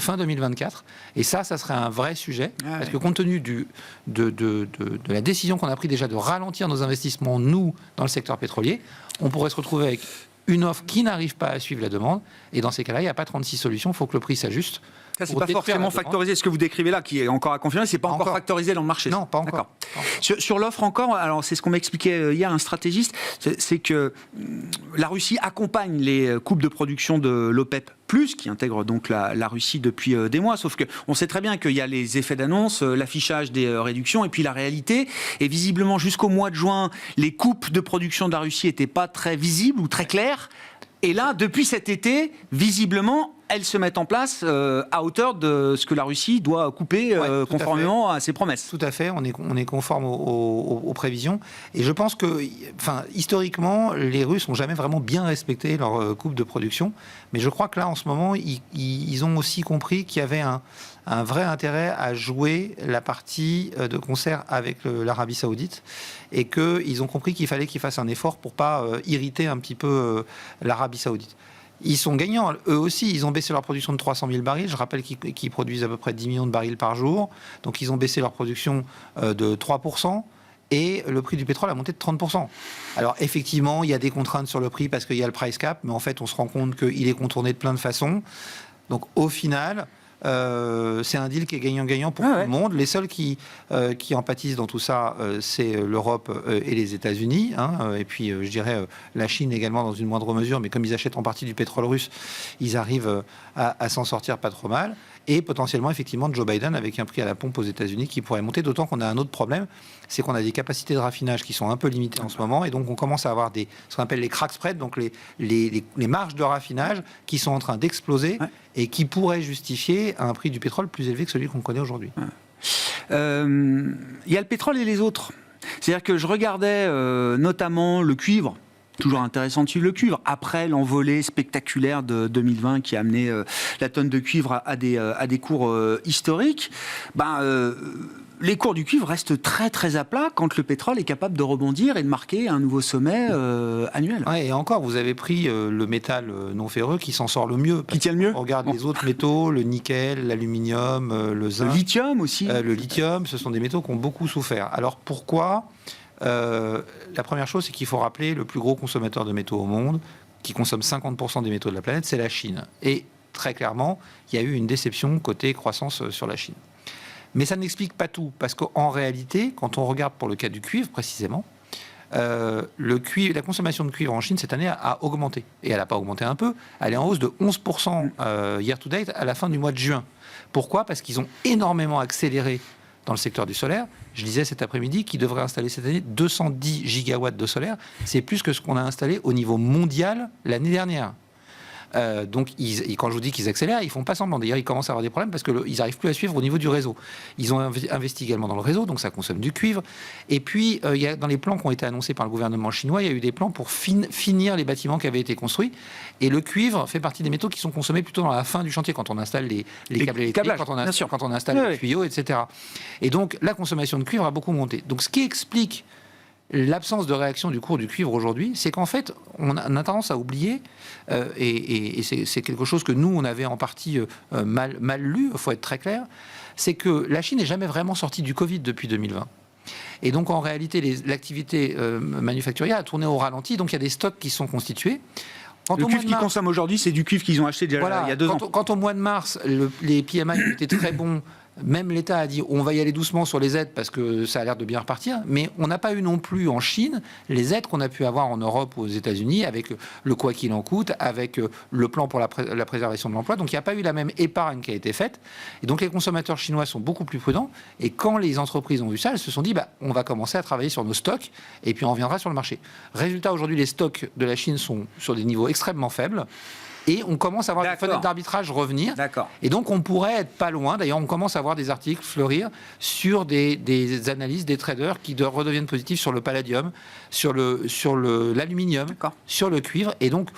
fin 2024. Et ça serait un vrai sujet, parce que compte tenu de la décision qu'on a prise déjà de ralentir nos investissements, nous, dans le secteur pétrolier, on pourrait se retrouver avec une offre qui n'arrive pas à suivre la demande. Et dans ces cas-là, il n'y a pas 36 solutions, il faut que le prix s'ajuste. Ça, c'est pas forcément factorisé. Ce que vous décrivez là, qui est encore à confirmer, c'est pas encore factorisé dans le marché. Non, pas encore. Sur l'offre encore, alors c'est ce qu'on m'expliquait hier un stratégiste, c'est que la Russie accompagne les coupes de production de l'OPEP+, qui intègre donc la Russie depuis des mois. Sauf qu'on sait très bien qu'il y a les effets d'annonce, l'affichage des réductions, et puis la réalité. Et visiblement, jusqu'au mois de juin, les coupes de production de la Russie n'étaient pas très visibles ou très claires. Et là, depuis cet été, visiblement, elles se mettent en place à hauteur de ce que la Russie doit couper conformément à ses promesses. Tout à fait, on est conforme aux prévisions. Et je pense que, historiquement, les Russes n'ont jamais vraiment bien respecté leur coupe de production. Mais je crois que là, en ce moment, ils ont aussi compris qu'il y avait un vrai intérêt à jouer la partie de concert avec l'Arabie Saoudite et qu'ils ont compris qu'il fallait qu'ils fassent un effort pour ne pas irriter un petit peu l'Arabie Saoudite. Ils sont gagnants, eux aussi, ils ont baissé leur production de 300 000 barils. Je rappelle qu'ils produisent à peu près 10 millions de barils par jour. Donc ils ont baissé leur production de 3%. Et le prix du pétrole a monté de 30%. Alors effectivement, il y a des contraintes sur le prix parce qu'il y a le price cap, mais en fait, on se rend compte qu'il est contourné de plein de façons. Donc au final, c'est un deal qui est gagnant-gagnant pour tout le monde. Les seuls qui en pâtissent dans tout ça, c'est l'Europe et les États-Unis. Et puis, je dirais, la Chine également dans une moindre mesure, mais comme ils achètent en partie du pétrole russe, ils arrivent à s'en sortir pas trop mal. Et potentiellement, effectivement, Joe Biden avec un prix à la pompe aux États-Unis qui pourrait monter, d'autant qu'on a un autre problème, c'est qu'on a des capacités de raffinage qui sont un peu limitées en ce moment, et donc on commence à avoir ce qu'on appelle les crack spreads, donc les marges de raffinage qui sont en train d'exploser et qui pourraient justifier un prix du pétrole plus élevé que celui qu'on connaît aujourd'hui. Il y a le pétrole et les autres. C'est-à-dire que je regardais notamment le cuivre, Toujours intéressant de suivre le cuivre. Après l'envolée spectaculaire de 2020 qui a amené la tonne de cuivre à des cours historiques, les cours du cuivre restent très très à plat quand le pétrole est capable de rebondir et de marquer un nouveau sommet annuel. Ouais, et encore, vous avez pris le métal non ferreux qui s'en sort le mieux. Qui tient le mieux. On regarde les autres métaux, le nickel, l'aluminium, le zinc. Le lithium aussi. Le lithium, ce sont des métaux qui ont beaucoup souffert. Alors pourquoi la première chose, c'est qu'il faut rappeler le plus gros consommateur de métaux au monde, qui consomme 50% des métaux de la planète, c'est la Chine. Et très clairement, il y a eu une déception côté croissance sur la Chine. Mais ça n'explique pas tout, parce qu'en réalité, quand on regarde pour le cas du cuivre précisément, la consommation de cuivre en Chine cette année a augmenté. Et elle n'a pas augmenté un peu, elle est en hausse de 11% year to date à la fin du mois de juin. Pourquoi ? Parce qu'ils ont énormément accéléré dans le secteur du solaire. Je disais cet après-midi qu'ils devraient installer cette année 210 gigawatts de solaire. C'est plus que ce qu'on a installé au niveau mondial l'année dernière. Donc, quand je vous dis qu'ils accélèrent, ils font pas semblant. D'ailleurs, ils commencent à avoir des problèmes parce qu'ils n'arrivent plus à suivre au niveau du réseau. Ils ont investi également dans le réseau, donc ça consomme du cuivre. Et puis, il y a, dans les plans qui ont été annoncés par le gouvernement chinois, il y a eu des plans pour finir les bâtiments qui avaient été construits. Et le cuivre fait partie des métaux qui sont consommés plutôt dans la fin du chantier, quand on installe les câbles électriques, quand on installe les tuyaux, etc. Et donc, la consommation de cuivre a beaucoup monté. Donc, ce qui explique l'absence de réaction du cours du cuivre aujourd'hui, c'est qu'en fait, on a tendance à oublier, et c'est quelque chose que nous, on avait en partie mal lu, il faut être très clair, c'est que la Chine n'est jamais vraiment sortie du Covid depuis 2020. Et donc, en réalité, l'activité manufacturière a tourné au ralenti, donc il y a des stocks qui sont constitués. Le cuivre qu'ils consomment aujourd'hui, c'est du cuivre qu'ils ont acheté déjà il y a 2 ans. Quand au mois de mars, les PMI étaient très bons, même l'État a dit on va y aller doucement sur les aides parce que ça a l'air de bien repartir, mais on n'a pas eu non plus en Chine les aides qu'on a pu avoir en Europe ou aux États-Unis avec le quoi qu'il en coûte, avec le plan pour la préservation de l'emploi. Donc il n'y a pas eu la même épargne qui a été faite. Et donc les consommateurs chinois sont beaucoup plus prudents. Et quand les entreprises ont vu ça, elles se sont dit on va commencer à travailler sur nos stocks et puis on reviendra sur le marché. Résultat, aujourd'hui, les stocks de la Chine sont sur des niveaux extrêmement faibles. Et on commence à voir des fenêtres d'arbitrage revenir. D'accord. Et donc, on pourrait être pas loin. D'ailleurs, on commence à voir des articles fleurir sur des analyses des traders qui redeviennent positifs sur le palladium, sur l'aluminium, sur le cuivre. Et donc,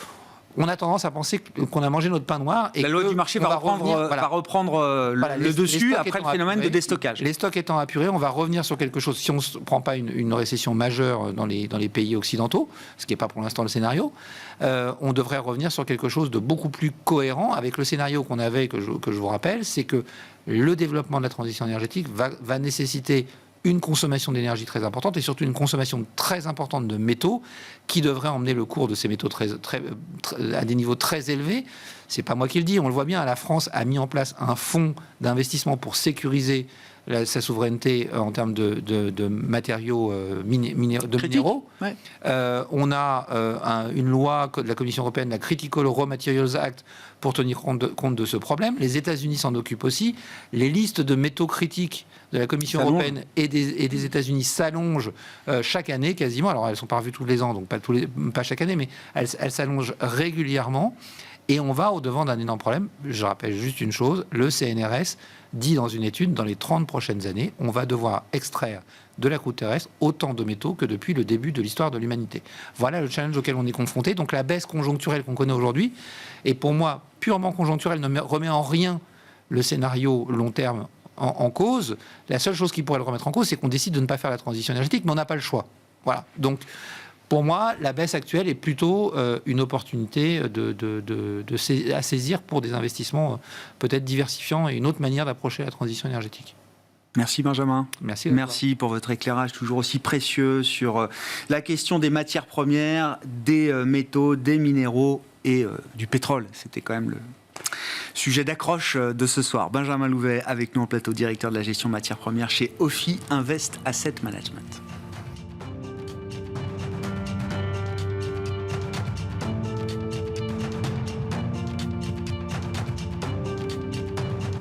on a tendance à penser qu'on a mangé notre pain noir. Et la loi du marché va reprendre le dessus après le phénomène de déstockage. Les stocks étant apurés, on va revenir sur quelque chose. Si on ne prend pas une récession majeure dans les pays occidentaux, ce qui n'est pas pour l'instant le scénario, on devrait revenir sur quelque chose de beaucoup plus cohérent avec le scénario qu'on avait, que je vous rappelle, c'est que le développement de la transition énergétique va nécessiter une consommation d'énergie très importante et surtout une consommation très importante de métaux qui devrait emmener le cours de ces métaux à des niveaux très élevés. C'est pas moi qui le dis, on le voit bien, la France a mis en place un fonds d'investissement pour sécuriser sa souveraineté en termes de matériaux minéraux. Ouais. On a une loi de la Commission européenne, la Critical Raw Materials Act, pour tenir compte de ce problème. Les États-Unis s'en occupent aussi. Les listes de métaux critiques de la Commission européenne et des États-Unis s'allongent chaque année quasiment. Alors elles ne sont pas revues tous les ans, donc pas chaque année, mais elles s'allongent régulièrement. Et on va au-devant d'un énorme problème. Je rappelle juste une chose, le CNRS dit dans une étude, dans les 30 prochaines années, on va devoir extraire de la croûte terrestre autant de métaux que depuis le début de l'histoire de l'humanité. Voilà le challenge auquel on est confronté. Donc la baisse conjoncturelle qu'on connaît aujourd'hui est pour moi purement conjoncturelle, ne remet en rien le scénario long terme en cause. La seule chose qui pourrait le remettre en cause, c'est qu'on décide de ne pas faire la transition énergétique, mais on n'a pas le choix. Voilà. Donc, pour moi, la baisse actuelle est plutôt une opportunité à saisir pour des investissements peut-être diversifiants et une autre manière d'approcher la transition énergétique. Merci Benjamin. Merci pour votre éclairage toujours aussi précieux sur la question des matières premières, des métaux, des minéraux et du pétrole. C'était quand même le sujet d'accroche de ce soir. Benjamin Louvet avec nous en plateau, directeur de la gestion matières premières chez Ophi Invest Asset Management.